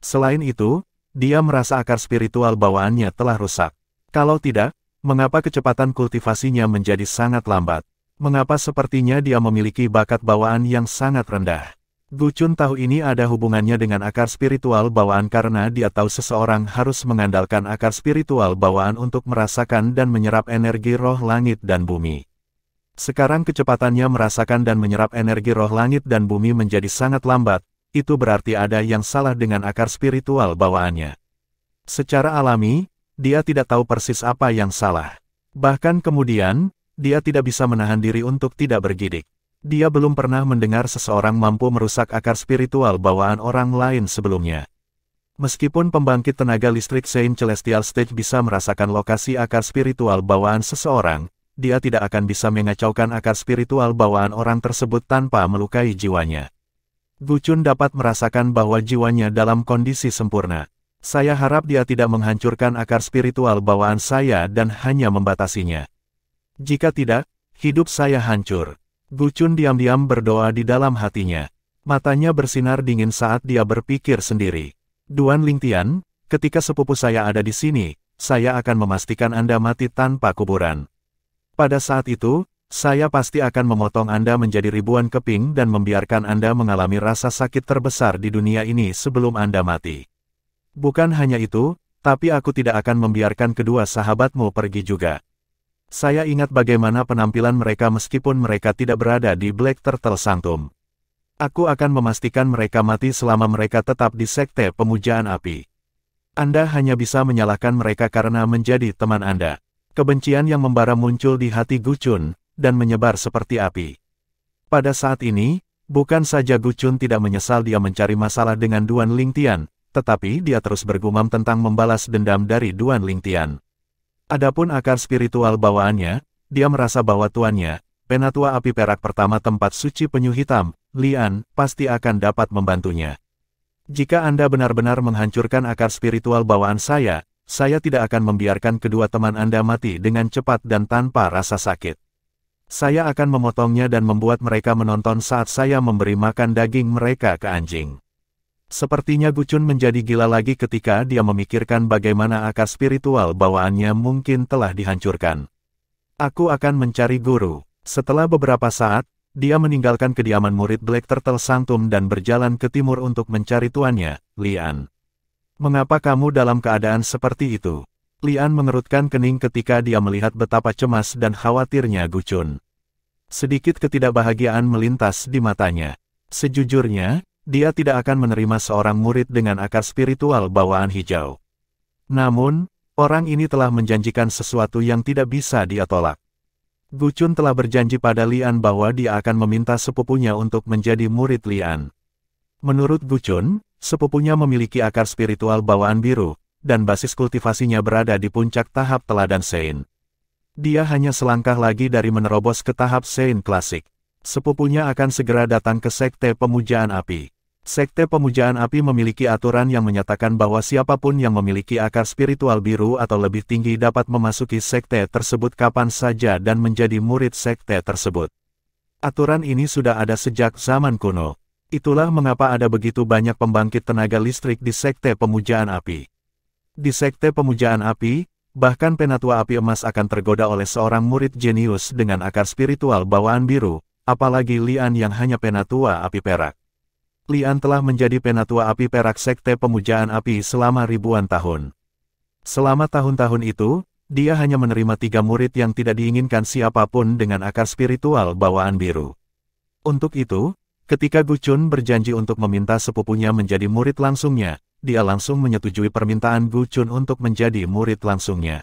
Selain itu, dia merasa akar spiritual bawaannya telah rusak. Kalau tidak, mengapa kecepatan kultivasinya menjadi sangat lambat? Mengapa sepertinya dia memiliki bakat bawaan yang sangat rendah? Gu Chun tahu ini ada hubungannya dengan akar spiritual bawaan karena dia tahu seseorang harus mengandalkan akar spiritual bawaan untuk merasakan dan menyerap energi roh langit dan bumi. Sekarang kecepatannya merasakan dan menyerap energi roh langit dan bumi menjadi sangat lambat. Itu berarti ada yang salah dengan akar spiritual bawaannya. Secara alami, dia tidak tahu persis apa yang salah. Bahkan kemudian, dia tidak bisa menahan diri untuk tidak bergidik. Dia belum pernah mendengar seseorang mampu merusak akar spiritual bawaan orang lain sebelumnya. Meskipun pembangkit tenaga listrik Saint Celestial Stage bisa merasakan lokasi akar spiritual bawaan seseorang, dia tidak akan bisa mengacaukan akar spiritual bawaan orang tersebut tanpa melukai jiwanya. Gu Chun dapat merasakan bahwa jiwanya dalam kondisi sempurna. Saya harap dia tidak menghancurkan akar spiritual bawaan saya dan hanya membatasinya. Jika tidak, hidup saya hancur. Gu Chun diam-diam berdoa di dalam hatinya. Matanya bersinar dingin saat dia berpikir sendiri. Duan Lingtian, ketika sepupu saya ada di sini, saya akan memastikan Anda mati tanpa kuburan. Pada saat itu, Saya pasti akan memotong Anda menjadi ribuan keping dan membiarkan Anda mengalami rasa sakit terbesar di dunia ini sebelum Anda mati. Bukan hanya itu, tapi aku tidak akan membiarkan kedua sahabatmu pergi juga. Saya ingat bagaimana penampilan mereka meskipun mereka tidak berada di Black Turtle Sanctum. Aku akan memastikan mereka mati selama mereka tetap di Sekte Pemujaan Api. Anda hanya bisa menyalahkan mereka karena menjadi teman Anda. Kebencian yang membara muncul di hati Gu Chun, dan menyebar seperti api. Pada saat ini, bukan saja Gu Chun tidak menyesal dia mencari masalah dengan Duan Lingtian, tetapi dia terus bergumam tentang membalas dendam dari Duan Lingtian. Adapun akar spiritual bawaannya, dia merasa bahwa tuannya, Penatua Api Perak pertama tempat suci penyu hitam, Lian, pasti akan dapat membantunya. Jika Anda benar-benar menghancurkan akar spiritual bawaan saya tidak akan membiarkan kedua teman Anda mati dengan cepat dan tanpa rasa sakit. Saya akan memotongnya dan membuat mereka menonton saat saya memberi makan daging mereka ke anjing. Sepertinya Gu Chun menjadi gila lagi ketika dia memikirkan bagaimana akar spiritual bawaannya mungkin telah dihancurkan. Aku akan mencari guru. Setelah beberapa saat, dia meninggalkan kediaman murid Black Turtle Sanctum dan berjalan ke timur untuk mencari tuannya, Lian. Mengapa kamu dalam keadaan seperti itu? Lian mengerutkan kening ketika dia melihat betapa cemas dan khawatirnya Gu Chun. Sedikit ketidakbahagiaan melintas di matanya. Sejujurnya, dia tidak akan menerima seorang murid dengan akar spiritual bawaan hijau. Namun, orang ini telah menjanjikan sesuatu yang tidak bisa dia tolak. Gu Chun telah berjanji pada Lian bahwa dia akan meminta sepupunya untuk menjadi murid Lian. Menurut Gu Chun, sepupunya memiliki akar spiritual bawaan biru, dan basis kultivasinya berada di puncak tahap teladan Sein. Dia hanya selangkah lagi dari menerobos ke tahap Sein klasik. Sepupunya akan segera datang ke Sekte Pemujaan Api. Sekte Pemujaan Api memiliki aturan yang menyatakan bahwa siapapun yang memiliki akar spiritual biru atau lebih tinggi dapat memasuki sekte tersebut kapan saja dan menjadi murid sekte tersebut. Aturan ini sudah ada sejak zaman kuno. Itulah mengapa ada begitu banyak pembangkit tenaga listrik di Sekte Pemujaan Api. Di Sekte Pemujaan Api, bahkan Penatua Api Emas akan tergoda oleh seorang murid jenius dengan akar spiritual bawaan biru, apalagi Lian yang hanya Penatua Api Perak. Lian telah menjadi Penatua Api Perak Sekte Pemujaan Api selama ribuan tahun. Selama tahun-tahun itu, dia hanya menerima 3 murid yang tidak diinginkan siapapun dengan akar spiritual bawaan biru. Untuk itu, ketika Gu Chun berjanji untuk meminta sepupunya menjadi murid langsungnya, dia langsung menyetujui permintaan Gu Chun untuk menjadi murid langsungnya.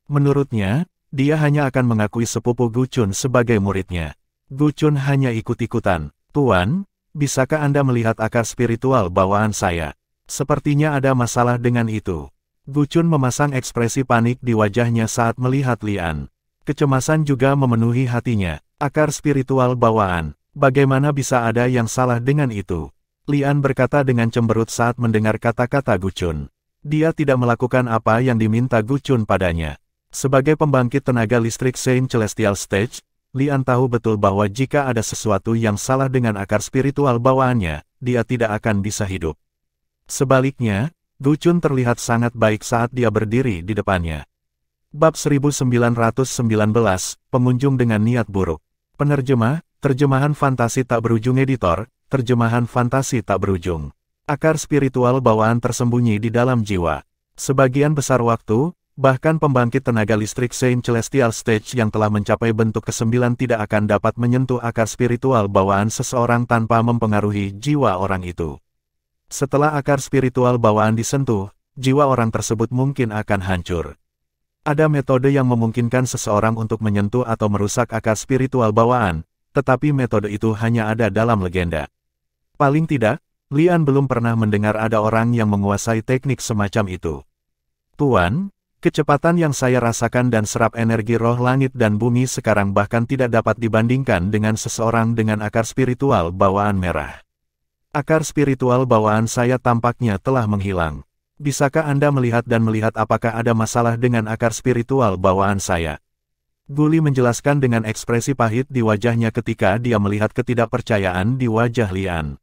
Menurutnya, dia hanya akan mengakui sepupu Gu Chun sebagai muridnya. Gu Chun hanya ikut-ikutan. Tuan, bisakah Anda melihat akar spiritual bawaan saya? Sepertinya ada masalah dengan itu. Gu Chun memasang ekspresi panik di wajahnya saat melihat Lian. Kecemasan juga memenuhi hatinya. Akar spiritual bawaan, bagaimana bisa ada yang salah dengan itu? Lian berkata dengan cemberut saat mendengar kata-kata Gu Chun. Dia tidak melakukan apa yang diminta Gu Chun padanya. Sebagai pembangkit tenaga listrik Sein Celestial Stage, Lian tahu betul bahwa jika ada sesuatu yang salah dengan akar spiritual bawaannya, dia tidak akan bisa hidup. Sebaliknya, Gu Chun terlihat sangat baik saat dia berdiri di depannya. Bab 1919, Pengunjung dengan Niat Buruk. Penerjemah, Terjemahan Fantasi Tak Berujung Editor, Terjemahan Fantasi Tak Berujung. Akar spiritual bawaan tersembunyi di dalam jiwa. Sebagian besar waktu, bahkan pembangkit tenaga listrik Sein Celestial Stage yang telah mencapai bentuk ke-9 tidak akan dapat menyentuh akar spiritual bawaan seseorang tanpa mempengaruhi jiwa orang itu. Setelah akar spiritual bawaan disentuh, jiwa orang tersebut mungkin akan hancur. Ada metode yang memungkinkan seseorang untuk menyentuh atau merusak akar spiritual bawaan, tetapi metode itu hanya ada dalam legenda. Paling tidak, Lian belum pernah mendengar ada orang yang menguasai teknik semacam itu. Tuan, kecepatan yang saya rasakan dan serap energi roh langit dan bumi sekarang bahkan tidak dapat dibandingkan dengan seseorang dengan akar spiritual bawaan merah. Akar spiritual bawaan saya tampaknya telah menghilang. Bisakah Anda melihat apakah ada masalah dengan akar spiritual bawaan saya? Guli menjelaskan dengan ekspresi pahit di wajahnya ketika dia melihat ketidakpercayaan di wajah Lian.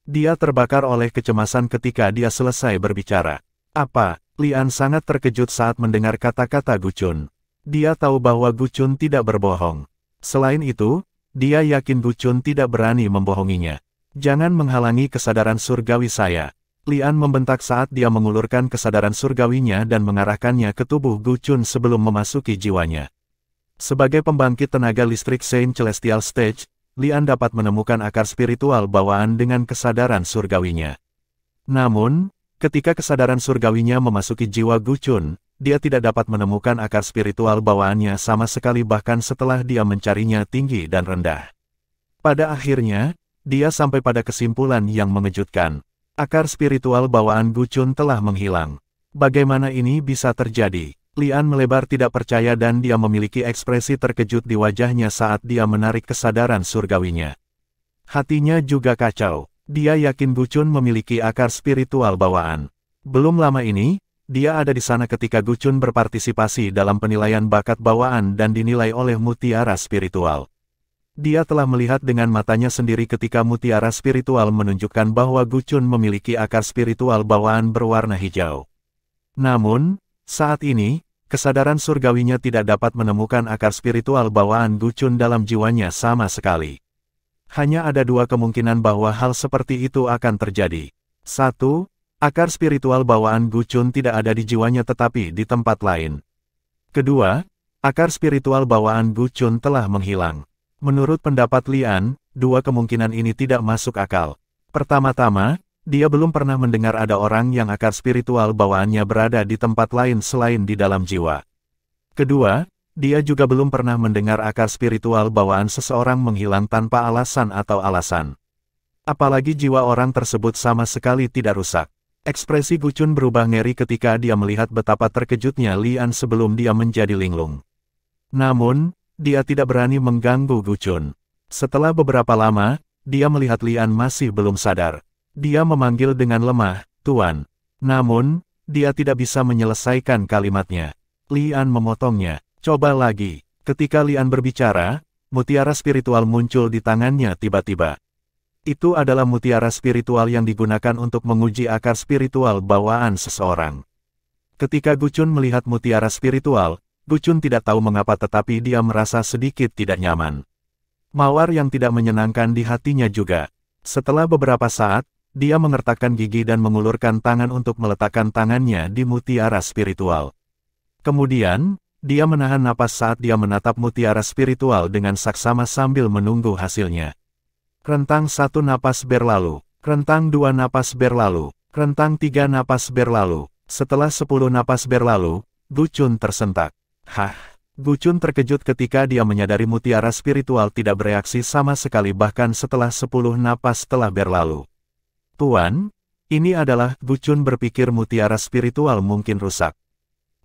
Dia terbakar oleh kecemasan ketika dia selesai berbicara. Apa? Lian sangat terkejut saat mendengar kata-kata Gu Chun. Dia tahu bahwa Gu Chun tidak berbohong. Selain itu, dia yakin Gu Chun tidak berani membohonginya. Jangan menghalangi kesadaran surgawi saya. Lian membentak saat dia mengulurkan kesadaran surgawinya dan mengarahkannya ke tubuh Gu Chun sebelum memasuki jiwanya. Sebagai pembangkit tenaga listrik Saint Celestial Stage, Lian dapat menemukan akar spiritual bawaan dengan kesadaran surgawinya. Namun, ketika kesadaran surgawinya memasuki jiwa Gu Chun, dia tidak dapat menemukan akar spiritual bawaannya sama sekali bahkan setelah dia mencarinya tinggi dan rendah. Pada akhirnya, dia sampai pada kesimpulan yang mengejutkan. Akar spiritual bawaan Gu Chun telah menghilang. Bagaimana ini bisa terjadi? Lian melebar tidak percaya dan dia memiliki ekspresi terkejut di wajahnya saat dia menarik kesadaran surgawinya. Hatinya juga kacau. Dia yakin Gu Chun memiliki akar spiritual bawaan. Belum lama ini, dia ada di sana ketika Gu Chun berpartisipasi dalam penilaian bakat bawaan dan dinilai oleh mutiara spiritual. Dia telah melihat dengan matanya sendiri ketika mutiara spiritual menunjukkan bahwa Gu Chun memiliki akar spiritual bawaan berwarna hijau. Namun, saat ini, kesadaran surgawinya tidak dapat menemukan akar spiritual bawaan Gu Chun dalam jiwanya sama sekali. Hanya ada dua kemungkinan bahwa hal seperti itu akan terjadi. 1. Akar spiritual bawaan Gu Chun tidak ada di jiwanya tetapi di tempat lain. Kedua, akar spiritual bawaan Gu Chun telah menghilang. Menurut pendapat Lian, dua kemungkinan ini tidak masuk akal. Pertama-tama, dia belum pernah mendengar ada orang yang akar spiritual bawaannya berada di tempat lain selain di dalam jiwa. Kedua, dia juga belum pernah mendengar akar spiritual bawaan seseorang menghilang tanpa alasan atau alasan. Apalagi jiwa orang tersebut sama sekali tidak rusak. Ekspresi Gu Chun berubah ngeri ketika dia melihat betapa terkejutnya Lian sebelum dia menjadi linglung. Namun, dia tidak berani mengganggu Gu Chun. Setelah beberapa lama, dia melihat Lian masih belum sadar. Dia memanggil dengan lemah, "Tuan." Namun, dia tidak bisa menyelesaikan kalimatnya. Lian memotongnya. "Coba lagi." Ketika Lian berbicara, mutiara spiritual muncul di tangannya tiba-tiba. Itu adalah mutiara spiritual yang digunakan untuk menguji akar spiritual bawaan seseorang. Ketika Gu Chun melihat mutiara spiritual, Gu Chun tidak tahu mengapa tetapi dia merasa sedikit tidak nyaman. Mawar yang tidak menyenangkan di hatinya juga. Setelah beberapa saat, dia mengertakkan gigi dan mengulurkan tangan untuk meletakkan tangannya di mutiara spiritual. Kemudian, dia menahan napas saat dia menatap mutiara spiritual dengan saksama sambil menunggu hasilnya. Rentang 1 napas berlalu, rentang 2 napas berlalu, rentang 3 napas berlalu. Setelah 10 napas berlalu, Gu Chun tersentak. Hah! Gu Chun terkejut ketika dia menyadari mutiara spiritual tidak bereaksi sama sekali bahkan setelah 10 napas telah berlalu. "Tuan, ini adalah..." Gu Chun berpikir mutiara spiritual mungkin rusak.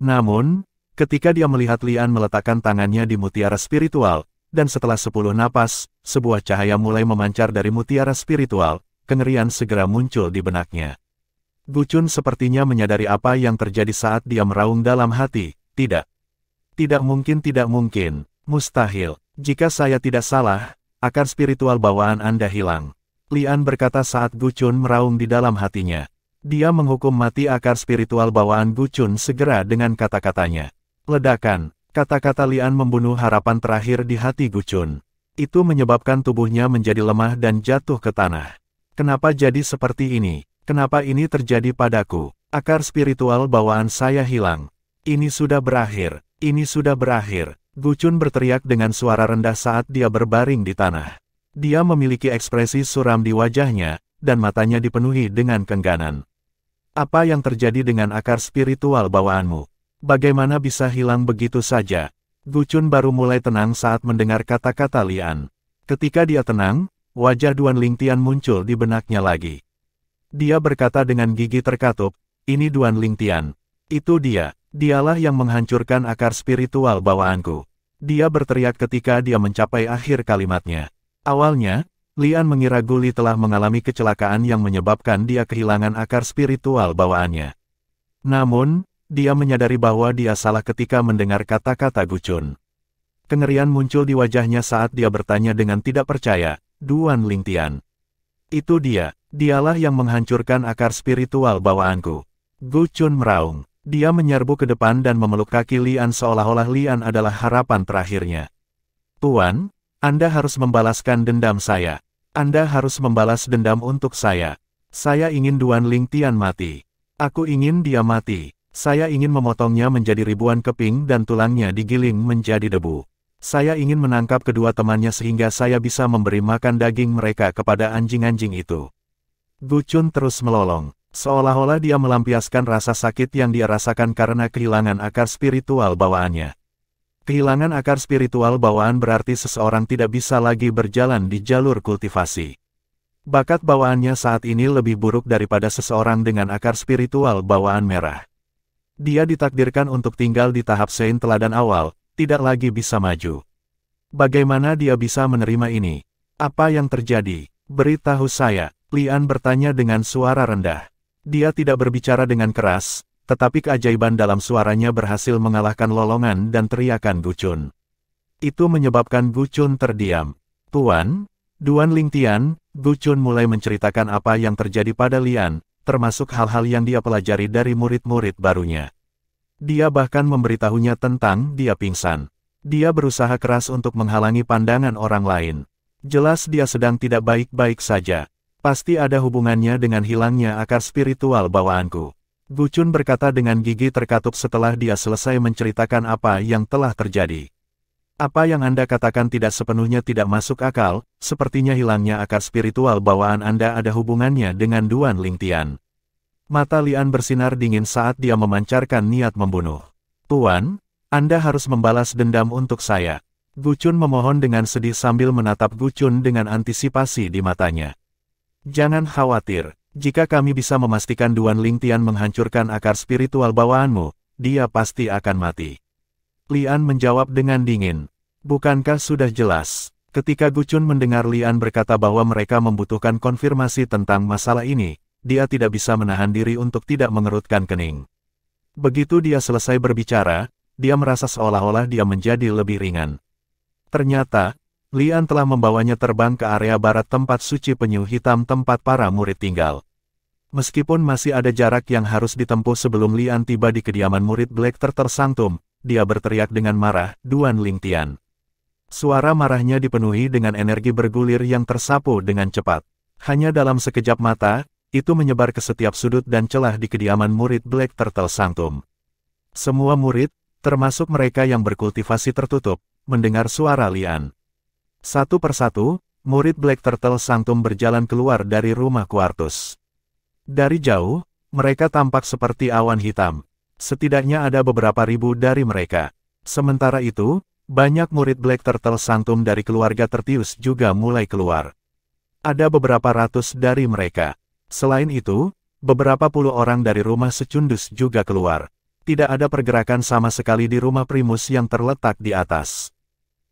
Namun, ketika dia melihat Lian meletakkan tangannya di mutiara spiritual, dan setelah 10 napas, sebuah cahaya mulai memancar dari mutiara spiritual, kengerian segera muncul di benaknya. Gu Chun sepertinya menyadari apa yang terjadi saat dia meraung dalam hati. "Tidak. Tidak mungkin, tidak mungkin. Mustahil. Jika saya tidak salah, akar spiritual bawaan Anda hilang." Lian berkata saat Gu Chun meraung di dalam hatinya. Dia menghukum mati akar spiritual bawaan Gu Chun segera dengan kata-katanya. Ledakan. Kata-kata Lian membunuh harapan terakhir di hati Gu Chun. Itu menyebabkan tubuhnya menjadi lemah dan jatuh ke tanah. Kenapa jadi seperti ini? Kenapa ini terjadi padaku? Akar spiritual bawaan saya hilang. Ini sudah berakhir. Ini sudah berakhir. Gu Chun berteriak dengan suara rendah saat dia berbaring di tanah. Dia memiliki ekspresi suram di wajahnya, dan matanya dipenuhi dengan kengganan. "Apa yang terjadi dengan akar spiritual bawaanmu? Bagaimana bisa hilang begitu saja?" Gu Chun baru mulai tenang saat mendengar kata-kata Lian. Ketika dia tenang, wajah Duan Lingtian muncul di benaknya lagi. Dia berkata dengan gigi terkatup, "Ini Duan Lingtian. Itu dia. Dialah yang menghancurkan akar spiritual bawaanku." Dia berteriak ketika dia mencapai akhir kalimatnya. Awalnya, Lian mengira Guli telah mengalami kecelakaan yang menyebabkan dia kehilangan akar spiritual bawaannya. Namun, dia menyadari bahwa dia salah ketika mendengar kata-kata Gu Chun. Kengerian muncul di wajahnya saat dia bertanya dengan tidak percaya, "Duan Lingtian. Itu dia. Dialah yang menghancurkan akar spiritual bawaanku." Gu Chun meraung. Dia menyerbu ke depan dan memeluk kaki Lian seolah-olah Lian adalah harapan terakhirnya. Tuan, Anda harus membalaskan dendam saya. Anda harus membalas dendam untuk saya. Saya ingin Duan Lingtian mati. Aku ingin dia mati. Saya ingin memotongnya menjadi ribuan keping dan tulangnya digiling menjadi debu. Saya ingin menangkap kedua temannya sehingga saya bisa memberi makan daging mereka kepada anjing-anjing itu. Gu Chun terus melolong, seolah-olah dia melampiaskan rasa sakit yang dia rasakan karena kehilangan akar spiritual bawaannya. Kehilangan akar spiritual bawaan berarti seseorang tidak bisa lagi berjalan di jalur kultivasi. Bakat bawaannya saat ini lebih buruk daripada seseorang dengan akar spiritual bawaan merah. Dia ditakdirkan untuk tinggal di tahap Sein teladan awal, tidak lagi bisa maju. Bagaimana dia bisa menerima ini? Apa yang terjadi? Beritahu saya, Lian bertanya dengan suara rendah. Dia tidak berbicara dengan keras, tetapi keajaiban dalam suaranya berhasil mengalahkan lolongan dan teriakan Gu Chun. Itu menyebabkan Gu Chun terdiam. Tuan, Duan Lingtian, Gu Chun mulai menceritakan apa yang terjadi pada Lian, termasuk hal-hal yang dia pelajari dari murid-murid barunya. Dia bahkan memberitahunya tentang dia pingsan. Dia berusaha keras untuk menghalangi pandangan orang lain. Jelas dia sedang tidak baik-baik saja. Pasti ada hubungannya dengan hilangnya akar spiritual bawaanku. Gu Chun berkata dengan gigi terkatup setelah dia selesai menceritakan apa yang telah terjadi. Apa yang Anda katakan tidak sepenuhnya tidak masuk akal, sepertinya hilangnya akar spiritual bawaan Anda ada hubungannya dengan Duan Lingtian. Mata Lian bersinar dingin saat dia memancarkan niat membunuh. Tuan, Anda harus membalas dendam untuk saya. Gu Chun memohon dengan sedih sambil menatap Gu Chun dengan antisipasi di matanya. Jangan khawatir. Jika kami bisa memastikan Duan Lingtian menghancurkan akar spiritual bawaanmu, dia pasti akan mati. Lian menjawab dengan dingin. Bukankah sudah jelas? Ketika Gu Chun mendengar Lian berkata bahwa mereka membutuhkan konfirmasi tentang masalah ini, dia tidak bisa menahan diri untuk tidak mengerutkan kening. Begitu dia selesai berbicara, dia merasa seolah-olah dia menjadi lebih ringan. Ternyata, Lian telah membawanya terbang ke area barat tempat suci penyu hitam tempat para murid tinggal. Meskipun masih ada jarak yang harus ditempuh sebelum Lian tiba di kediaman murid Black Turtle Sanctum, dia berteriak dengan marah, Duan Lingtian. Suara marahnya dipenuhi dengan energi bergulir yang tersapu dengan cepat. Hanya dalam sekejap mata, itu menyebar ke setiap sudut dan celah di kediaman murid Black Turtle Sanctum. Semua murid, termasuk mereka yang berkultivasi tertutup, mendengar suara Lian. Satu persatu, murid Black Turtle Sanctum berjalan keluar dari rumah Quartus. Dari jauh, mereka tampak seperti awan hitam. Setidaknya ada beberapa ribu dari mereka. Sementara itu, banyak murid Black Turtle Sanctum dari keluarga Tertius juga mulai keluar. Ada beberapa ratus dari mereka. Selain itu, beberapa puluh orang dari rumah Secundus juga keluar. Tidak ada pergerakan sama sekali di rumah Primus yang terletak di atas.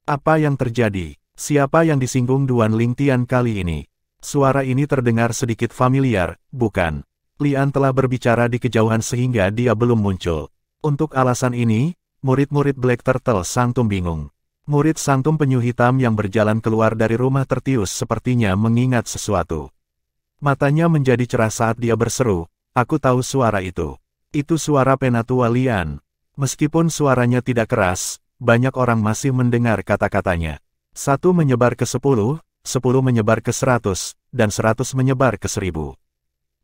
Apa yang terjadi? Siapa yang disinggung Duan Lingtian kali ini? Suara ini terdengar sedikit familiar, bukan? Lian telah berbicara di kejauhan sehingga dia belum muncul. Untuk alasan ini, murid-murid Black Turtle Sanctum bingung. Murid Sanctum penyu hitam yang berjalan keluar dari rumah Tertius sepertinya mengingat sesuatu. Matanya menjadi cerah saat dia berseru, aku tahu suara itu. Itu suara Penatua Lian. Meskipun suaranya tidak keras, banyak orang masih mendengar kata-katanya. 1 menyebar ke 10, 10 menyebar ke 100, dan 100 menyebar ke 1000.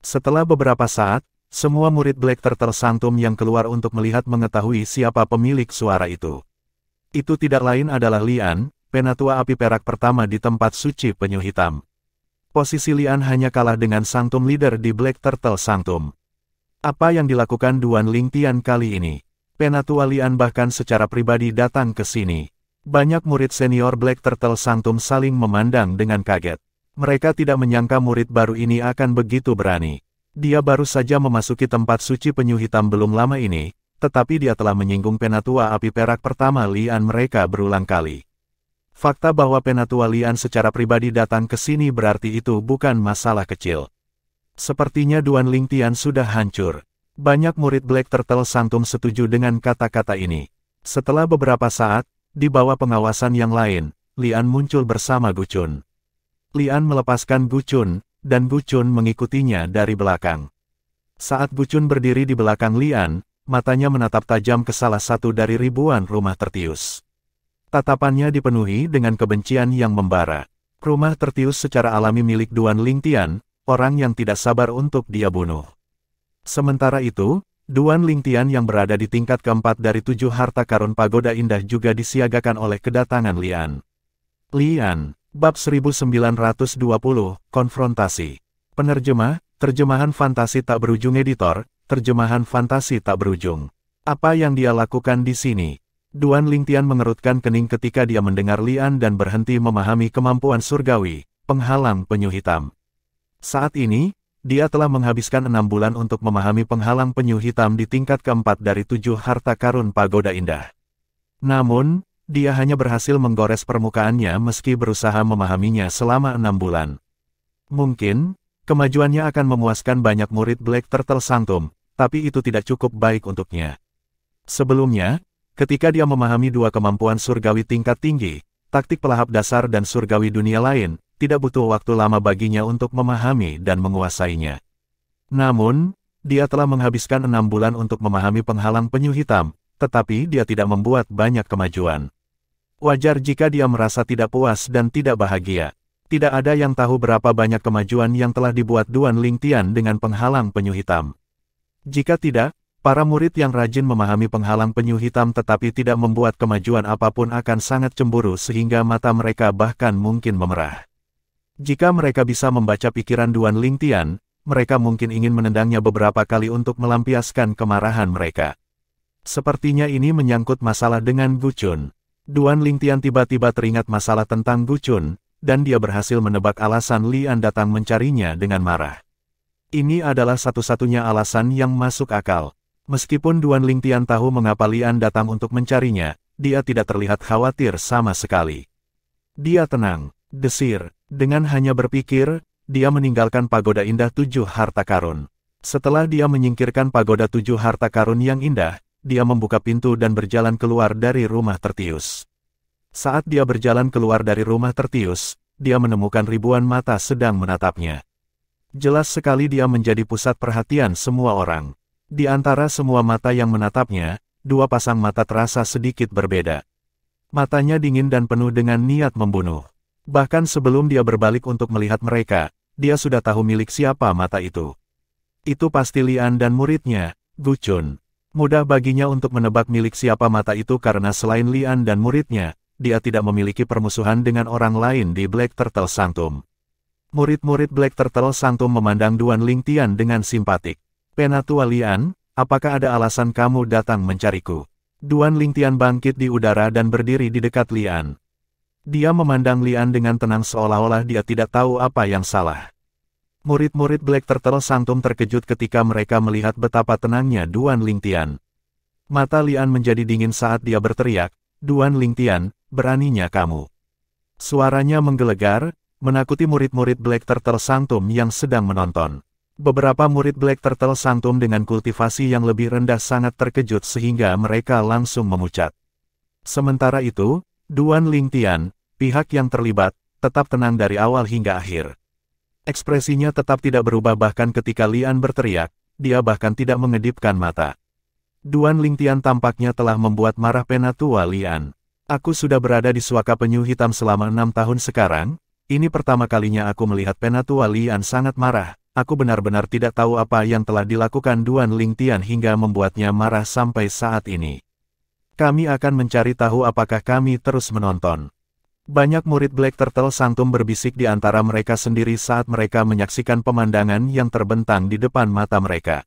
Setelah beberapa saat, semua murid Black Turtle Sanctum yang keluar untuk melihat mengetahui siapa pemilik suara itu. Itu tidak lain adalah Lian, Penatua api perak pertama di tempat suci penyu hitam. Posisi Lian hanya kalah dengan Sanctum Leader di Black Turtle Sanctum. Apa yang dilakukan Duan Lingtian kali ini? Penatua Lian bahkan secara pribadi datang ke sini. Banyak murid senior Black Turtle Sanctum saling memandang dengan kaget. Mereka tidak menyangka murid baru ini akan begitu berani. Dia baru saja memasuki tempat suci penyu hitam belum lama ini, tetapi dia telah menyinggung Penatua api perak pertama Lian mereka berulang kali. Fakta bahwa Penatua Lian secara pribadi datang ke sini berarti itu bukan masalah kecil. Sepertinya Duan Lingtian sudah hancur. Banyak murid Black Turtle Sanctum setuju dengan kata-kata ini. Setelah beberapa saat, di bawah pengawasan yang lain, Lian muncul bersama Gu Chun. Lian melepaskan Gu Chun, dan Gu Chun mengikutinya dari belakang. Saat Gu Chun berdiri di belakang Lian, matanya menatap tajam ke salah satu dari ribuan rumah Tertius. Tatapannya dipenuhi dengan kebencian yang membara. Rumah tertius secara alami milik Duan Lingtian, orang yang tidak sabar untuk dia bunuh. Sementara itu, Duan Lingtian yang berada di tingkat keempat dari 7 harta karun pagoda indah juga disiagakan oleh kedatangan Lian. Lian, Bab 1920, Konfrontasi. Penerjemah, terjemahan fantasi tak berujung editor, terjemahan fantasi tak berujung. Apa yang dia lakukan di sini? Duan Lingtian mengerutkan kening ketika dia mendengar Lian dan berhenti memahami kemampuan surgawi, penghalang penyu hitam. Saat ini, dia telah menghabiskan 6 bulan untuk memahami penghalang penyu hitam di tingkat keempat dari 7 harta karun pagoda indah. Namun, dia hanya berhasil menggores permukaannya meski berusaha memahaminya selama 6 bulan. Mungkin, kemajuannya akan memuaskan banyak murid Black Turtle Sanctum, tapi itu tidak cukup baik untuknya. Sebelumnya, ketika dia memahami 2 kemampuan surgawi tingkat tinggi, taktik pelahap dasar dan surgawi dunia lain, tidak butuh waktu lama baginya untuk memahami dan menguasainya. Namun, dia telah menghabiskan 6 bulan untuk memahami penghalang penyu hitam, tetapi dia tidak membuat banyak kemajuan. Wajar jika dia merasa tidak puas dan tidak bahagia. Tidak ada yang tahu berapa banyak kemajuan yang telah dibuat Duan Lingtian dengan penghalang penyu hitam. Jika tidak, para murid yang rajin memahami penghalang penyu hitam tetapi tidak membuat kemajuan apapun akan sangat cemburu sehingga mata mereka bahkan mungkin memerah. Jika mereka bisa membaca pikiran Duan Lingtian, mereka mungkin ingin menendangnya beberapa kali untuk melampiaskan kemarahan mereka. Sepertinya ini menyangkut masalah dengan Gu Chun. Duan Lingtian tiba-tiba teringat masalah tentang Gu Chun, dan dia berhasil menebak alasan Lian datang mencarinya dengan marah. Ini adalah satu-satunya alasan yang masuk akal. Meskipun Duan Lingtian tahu mengapa Lian datang untuk mencarinya, dia tidak terlihat khawatir sama sekali. Dia tenang, desir. Dengan hanya berpikir, dia meninggalkan pagoda indah 7 harta karun. Setelah dia menyingkirkan pagoda 7 harta karun yang indah, dia membuka pintu dan berjalan keluar dari rumah tertius. Saat dia berjalan keluar dari rumah tertius, dia menemukan ribuan mata sedang menatapnya. Jelas sekali dia menjadi pusat perhatian semua orang. Di antara semua mata yang menatapnya, 2 pasang mata terasa sedikit berbeda. Matanya dingin dan penuh dengan niat membunuh. Bahkan sebelum dia berbalik untuk melihat mereka, dia sudah tahu milik siapa mata itu. Itu pasti Lian dan muridnya, Gu Chun. Mudah baginya untuk menebak milik siapa mata itu karena selain Lian dan muridnya, dia tidak memiliki permusuhan dengan orang lain di Black Turtle Sanctum. Murid-murid Black Turtle Sanctum memandang Duan Lingtian dengan simpatik. Penatua Lian, apakah ada alasan kamu datang mencariku? Duan Lingtian bangkit di udara dan berdiri di dekat Lian. Dia memandang Lian dengan tenang seolah-olah dia tidak tahu apa yang salah. Murid-murid Black Turtle Sanctum terkejut ketika mereka melihat betapa tenangnya Duan Lingtian. Mata Lian menjadi dingin saat dia berteriak, "Duan Lingtian, beraninya kamu." Suaranya menggelegar, menakuti murid-murid Black Turtle Sanctum yang sedang menonton. Beberapa murid Black Turtle Sanctum dengan kultivasi yang lebih rendah sangat terkejut sehingga mereka langsung memucat. Sementara itu, Duan Lingtian, pihak yang terlibat, tetap tenang dari awal hingga akhir. Ekspresinya tetap tidak berubah bahkan ketika Lian berteriak, dia bahkan tidak mengedipkan mata. Duan Lingtian tampaknya telah membuat marah Penatua Lian. Aku sudah berada di suaka penyu hitam selama 6 tahun sekarang, ini pertama kalinya aku melihat Penatua Lian sangat marah, aku benar-benar tidak tahu apa yang telah dilakukan Duan Lingtian hingga membuatnya marah sampai saat ini. Kami akan mencari tahu apakah kami terus menonton. Banyak murid Black Turtle Sanctum berbisik di antara mereka sendiri saat mereka menyaksikan pemandangan yang terbentang di depan mata mereka.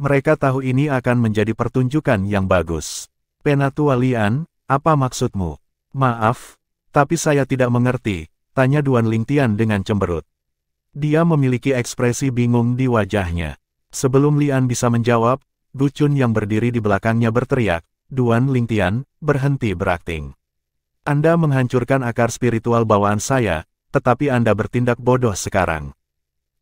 Mereka tahu ini akan menjadi pertunjukan yang bagus. Penatua Lian, apa maksudmu? Maaf, tapi saya tidak mengerti, tanya Duan Lingtian dengan cemberut. Dia memiliki ekspresi bingung di wajahnya. Sebelum Lian bisa menjawab, Gu Chun yang berdiri di belakangnya berteriak, Duan Lingtian, berhenti berakting. Anda menghancurkan akar spiritual bawaan saya, tetapi Anda bertindak bodoh sekarang.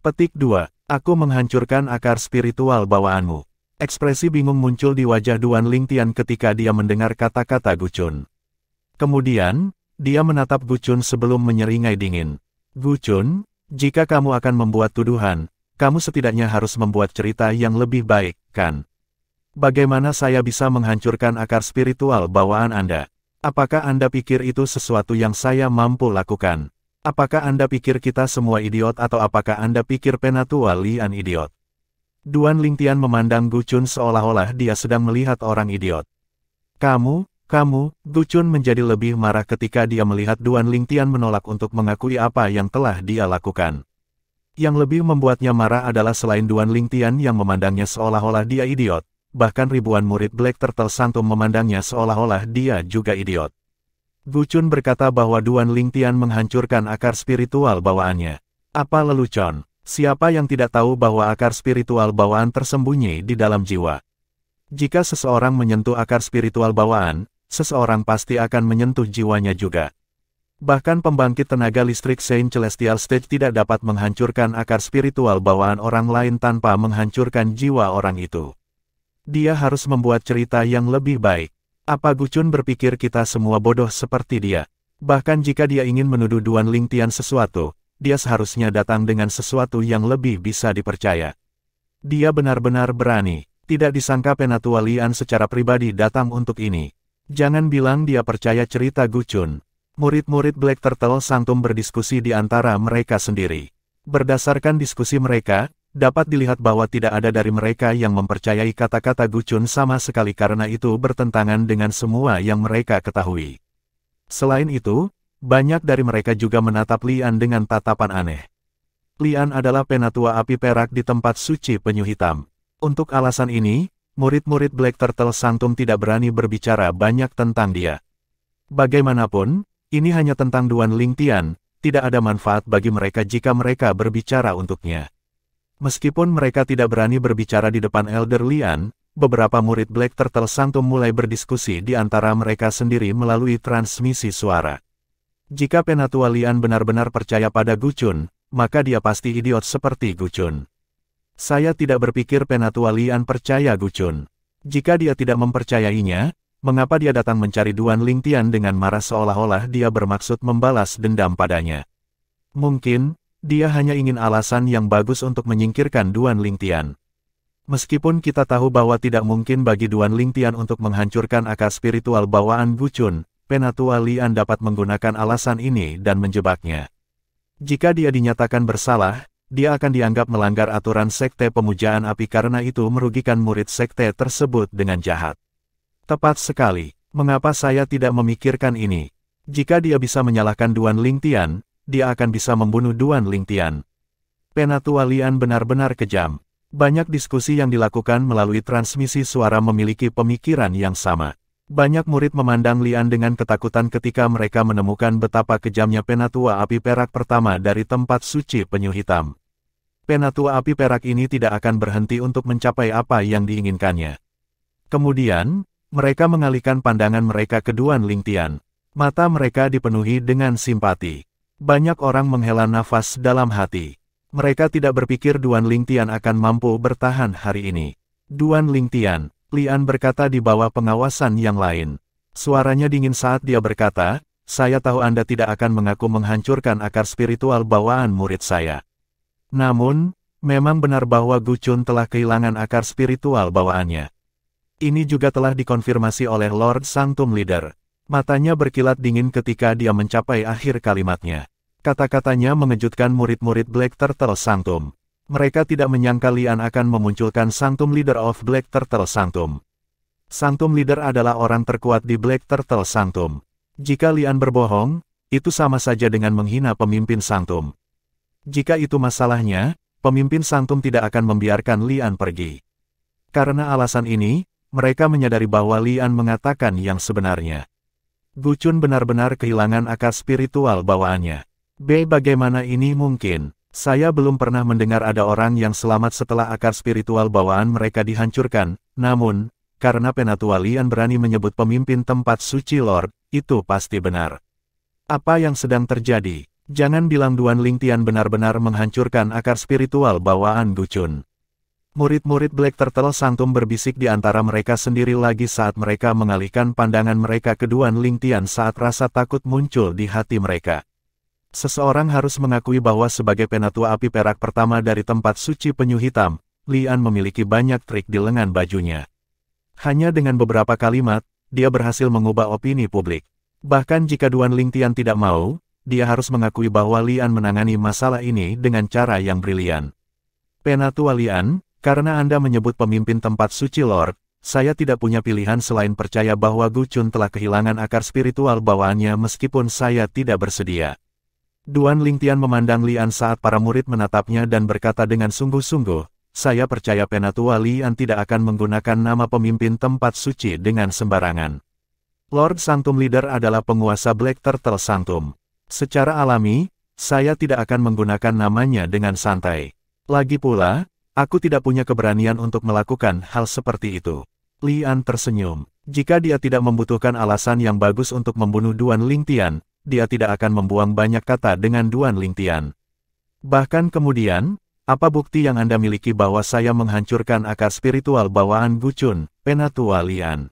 Petik 2. Aku menghancurkan akar spiritual bawaanmu. Ekspresi bingung muncul di wajah Duan Lingtian ketika dia mendengar kata-kata Gu Chun. Kemudian, dia menatap Gu Chun sebelum menyeringai dingin. Gu Chun, jika kamu akan membuat tuduhan, kamu setidaknya harus membuat cerita yang lebih baik, kan? Bagaimana saya bisa menghancurkan akar spiritual bawaan Anda? Apakah Anda pikir itu sesuatu yang saya mampu lakukan? Apakah Anda pikir kita semua idiot atau apakah Anda pikir Penatua Lian idiot? Duan Lingtian memandang Gu Chun seolah-olah dia sedang melihat orang idiot. Kamu, Gu Chun menjadi lebih marah ketika dia melihat Duan Lingtian menolak untuk mengakui apa yang telah dia lakukan. Yang lebih membuatnya marah adalah selain Duan Lingtian yang memandangnya seolah-olah dia idiot, bahkan ribuan murid Black Turtle Sanctum memandangnya seolah-olah dia juga idiot. Gu Chun berkata bahwa Duan Lingtian menghancurkan akar spiritual bawaannya. Apa lelucon? Siapa yang tidak tahu bahwa akar spiritual bawaan tersembunyi di dalam jiwa? Jika seseorang menyentuh akar spiritual bawaan, seseorang pasti akan menyentuh jiwanya juga. Bahkan pembangkit tenaga listrik Saint Celestial Stage tidak dapat menghancurkan akar spiritual bawaan orang lain tanpa menghancurkan jiwa orang itu. Dia harus membuat cerita yang lebih baik. Apa Gu Chun berpikir kita semua bodoh seperti dia? Bahkan jika dia ingin menuduh Duan Lingtian sesuatu, dia seharusnya datang dengan sesuatu yang lebih bisa dipercaya. Dia benar-benar berani. Tidak disangka Penatua Lian secara pribadi datang untuk ini. Jangan bilang dia percaya cerita Gu Chun. Murid-murid Black Turtle Sanctum berdiskusi di antara mereka sendiri. Berdasarkan diskusi mereka, dapat dilihat bahwa tidak ada dari mereka yang mempercayai kata-kata Gu Chun sama sekali karena itu bertentangan dengan semua yang mereka ketahui. Selain itu, banyak dari mereka juga menatap Lian dengan tatapan aneh. Lian adalah penatua api perak di tempat suci penyu hitam. Untuk alasan ini, murid-murid Black Turtle Sanctum tidak berani berbicara banyak tentang dia. Bagaimanapun, ini hanya tentang Duan Lingtian, tidak ada manfaat bagi mereka jika mereka berbicara untuknya. Meskipun mereka tidak berani berbicara di depan Elder Lian, beberapa murid Black Turtle Sanctum mulai berdiskusi di antara mereka sendiri melalui transmisi suara. Jika Penatua Lian benar-benar percaya pada Gu Chun, maka dia pasti idiot seperti Gu Chun. Saya tidak berpikir Penatua Lian percaya Gu Chun. Jika dia tidak mempercayainya, mengapa dia datang mencari Duan Lingtian dengan marah seolah-olah dia bermaksud membalas dendam padanya? Mungkin, dia hanya ingin alasan yang bagus untuk menyingkirkan Duan Lingtian. Meskipun kita tahu bahwa tidak mungkin bagi Duan Lingtian untuk menghancurkan akar spiritual bawaan Gu Chun, Penatua Lian dapat menggunakan alasan ini dan menjebaknya. Jika dia dinyatakan bersalah, dia akan dianggap melanggar aturan sekte pemujaan api karena itu merugikan murid sekte tersebut dengan jahat. Tepat sekali, mengapa saya tidak memikirkan ini? Jika dia bisa menyalahkan Duan Lingtian, dia akan bisa membunuh Duan Lingtian. Penatua Lian benar-benar kejam. Banyak diskusi yang dilakukan melalui transmisi suara memiliki pemikiran yang sama. Banyak murid memandang Lian dengan ketakutan ketika mereka menemukan betapa kejamnya Penatua Api Perak pertama dari tempat suci penyu hitam. Penatua Api Perak ini tidak akan berhenti untuk mencapai apa yang diinginkannya. Kemudian, mereka mengalihkan pandangan mereka ke Duan Lingtian. Mata mereka dipenuhi dengan simpati. Banyak orang menghela nafas dalam hati. Mereka tidak berpikir Duan Lingtian akan mampu bertahan hari ini. Duan Lingtian, Lian berkata di bawah pengawasan yang lain. Suaranya dingin saat dia berkata, saya tahu Anda tidak akan mengaku menghancurkan akar spiritual bawaan murid saya. Namun, memang benar bahwa Gu Chun telah kehilangan akar spiritual bawaannya. Ini juga telah dikonfirmasi oleh Lord Sanctum Leader. Matanya berkilat dingin ketika dia mencapai akhir kalimatnya. Kata-katanya mengejutkan murid-murid Black Turtle Sanctum. Mereka tidak menyangka Lian akan memunculkan Sanctum Leader of Black Turtle Sanctum. Sanctum Leader adalah orang terkuat di Black Turtle Sanctum. Jika Lian berbohong, itu sama saja dengan menghina pemimpin Sanctum. Jika itu masalahnya, pemimpin Sanctum tidak akan membiarkan Lian pergi. Karena alasan ini, mereka menyadari bahwa Lian mengatakan yang sebenarnya. Gu Chun benar-benar kehilangan akar spiritual bawaannya. Bagaimana ini mungkin? Saya belum pernah mendengar ada orang yang selamat setelah akar spiritual bawaan mereka dihancurkan, namun, karena Penatua Lian berani menyebut pemimpin tempat suci Lord, itu pasti benar. Apa yang sedang terjadi? Jangan bilang Duan Lingtian benar-benar menghancurkan akar spiritual bawaan Gu Chun. Murid-murid Black Turtle Sanctum berbisik di antara mereka sendiri lagi saat mereka mengalihkan pandangan mereka ke Duan Lingtian saat rasa takut muncul di hati mereka. Seseorang harus mengakui bahwa sebagai penatua api perak pertama dari tempat suci penyu hitam, Lian memiliki banyak trik di lengan bajunya. Hanya dengan beberapa kalimat, dia berhasil mengubah opini publik. Bahkan jika Duan Lingtian tidak mau, dia harus mengakui bahwa Lian menangani masalah ini dengan cara yang brilian. Penatua Lian, karena Anda menyebut pemimpin tempat suci Lord, saya tidak punya pilihan selain percaya bahwa Gu Chun telah kehilangan akar spiritual bawaannya meskipun saya tidak bersedia. Duan Lingtian memandang Lian saat para murid menatapnya dan berkata dengan sungguh-sungguh, saya percaya Penatua Lian tidak akan menggunakan nama pemimpin tempat suci dengan sembarangan. Lord Sanctum Leader adalah penguasa Black Turtle Sanctum. Secara alami, saya tidak akan menggunakan namanya dengan santai. Lagi pula, aku tidak punya keberanian untuk melakukan hal seperti itu. Lian tersenyum. Jika dia tidak membutuhkan alasan yang bagus untuk membunuh Duan Lingtian, dia tidak akan membuang banyak kata dengan Duan Lingtian. Bahkan kemudian, apa bukti yang Anda miliki bahwa saya menghancurkan akar spiritual bawaan Gu Chun, Penatua Lian?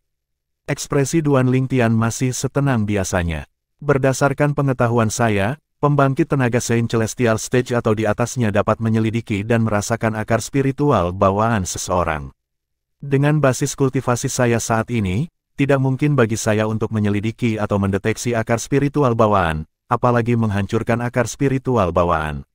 Ekspresi Duan Lingtian masih setenang biasanya. Berdasarkan pengetahuan saya, pembangkit tenaga Saint Celestial Stage atau di atasnya dapat menyelidiki dan merasakan akar spiritual bawaan seseorang. Dengan basis kultivasi saya saat ini, tidak mungkin bagi saya untuk menyelidiki atau mendeteksi akar spiritual bawaan, apalagi menghancurkan akar spiritual bawaan.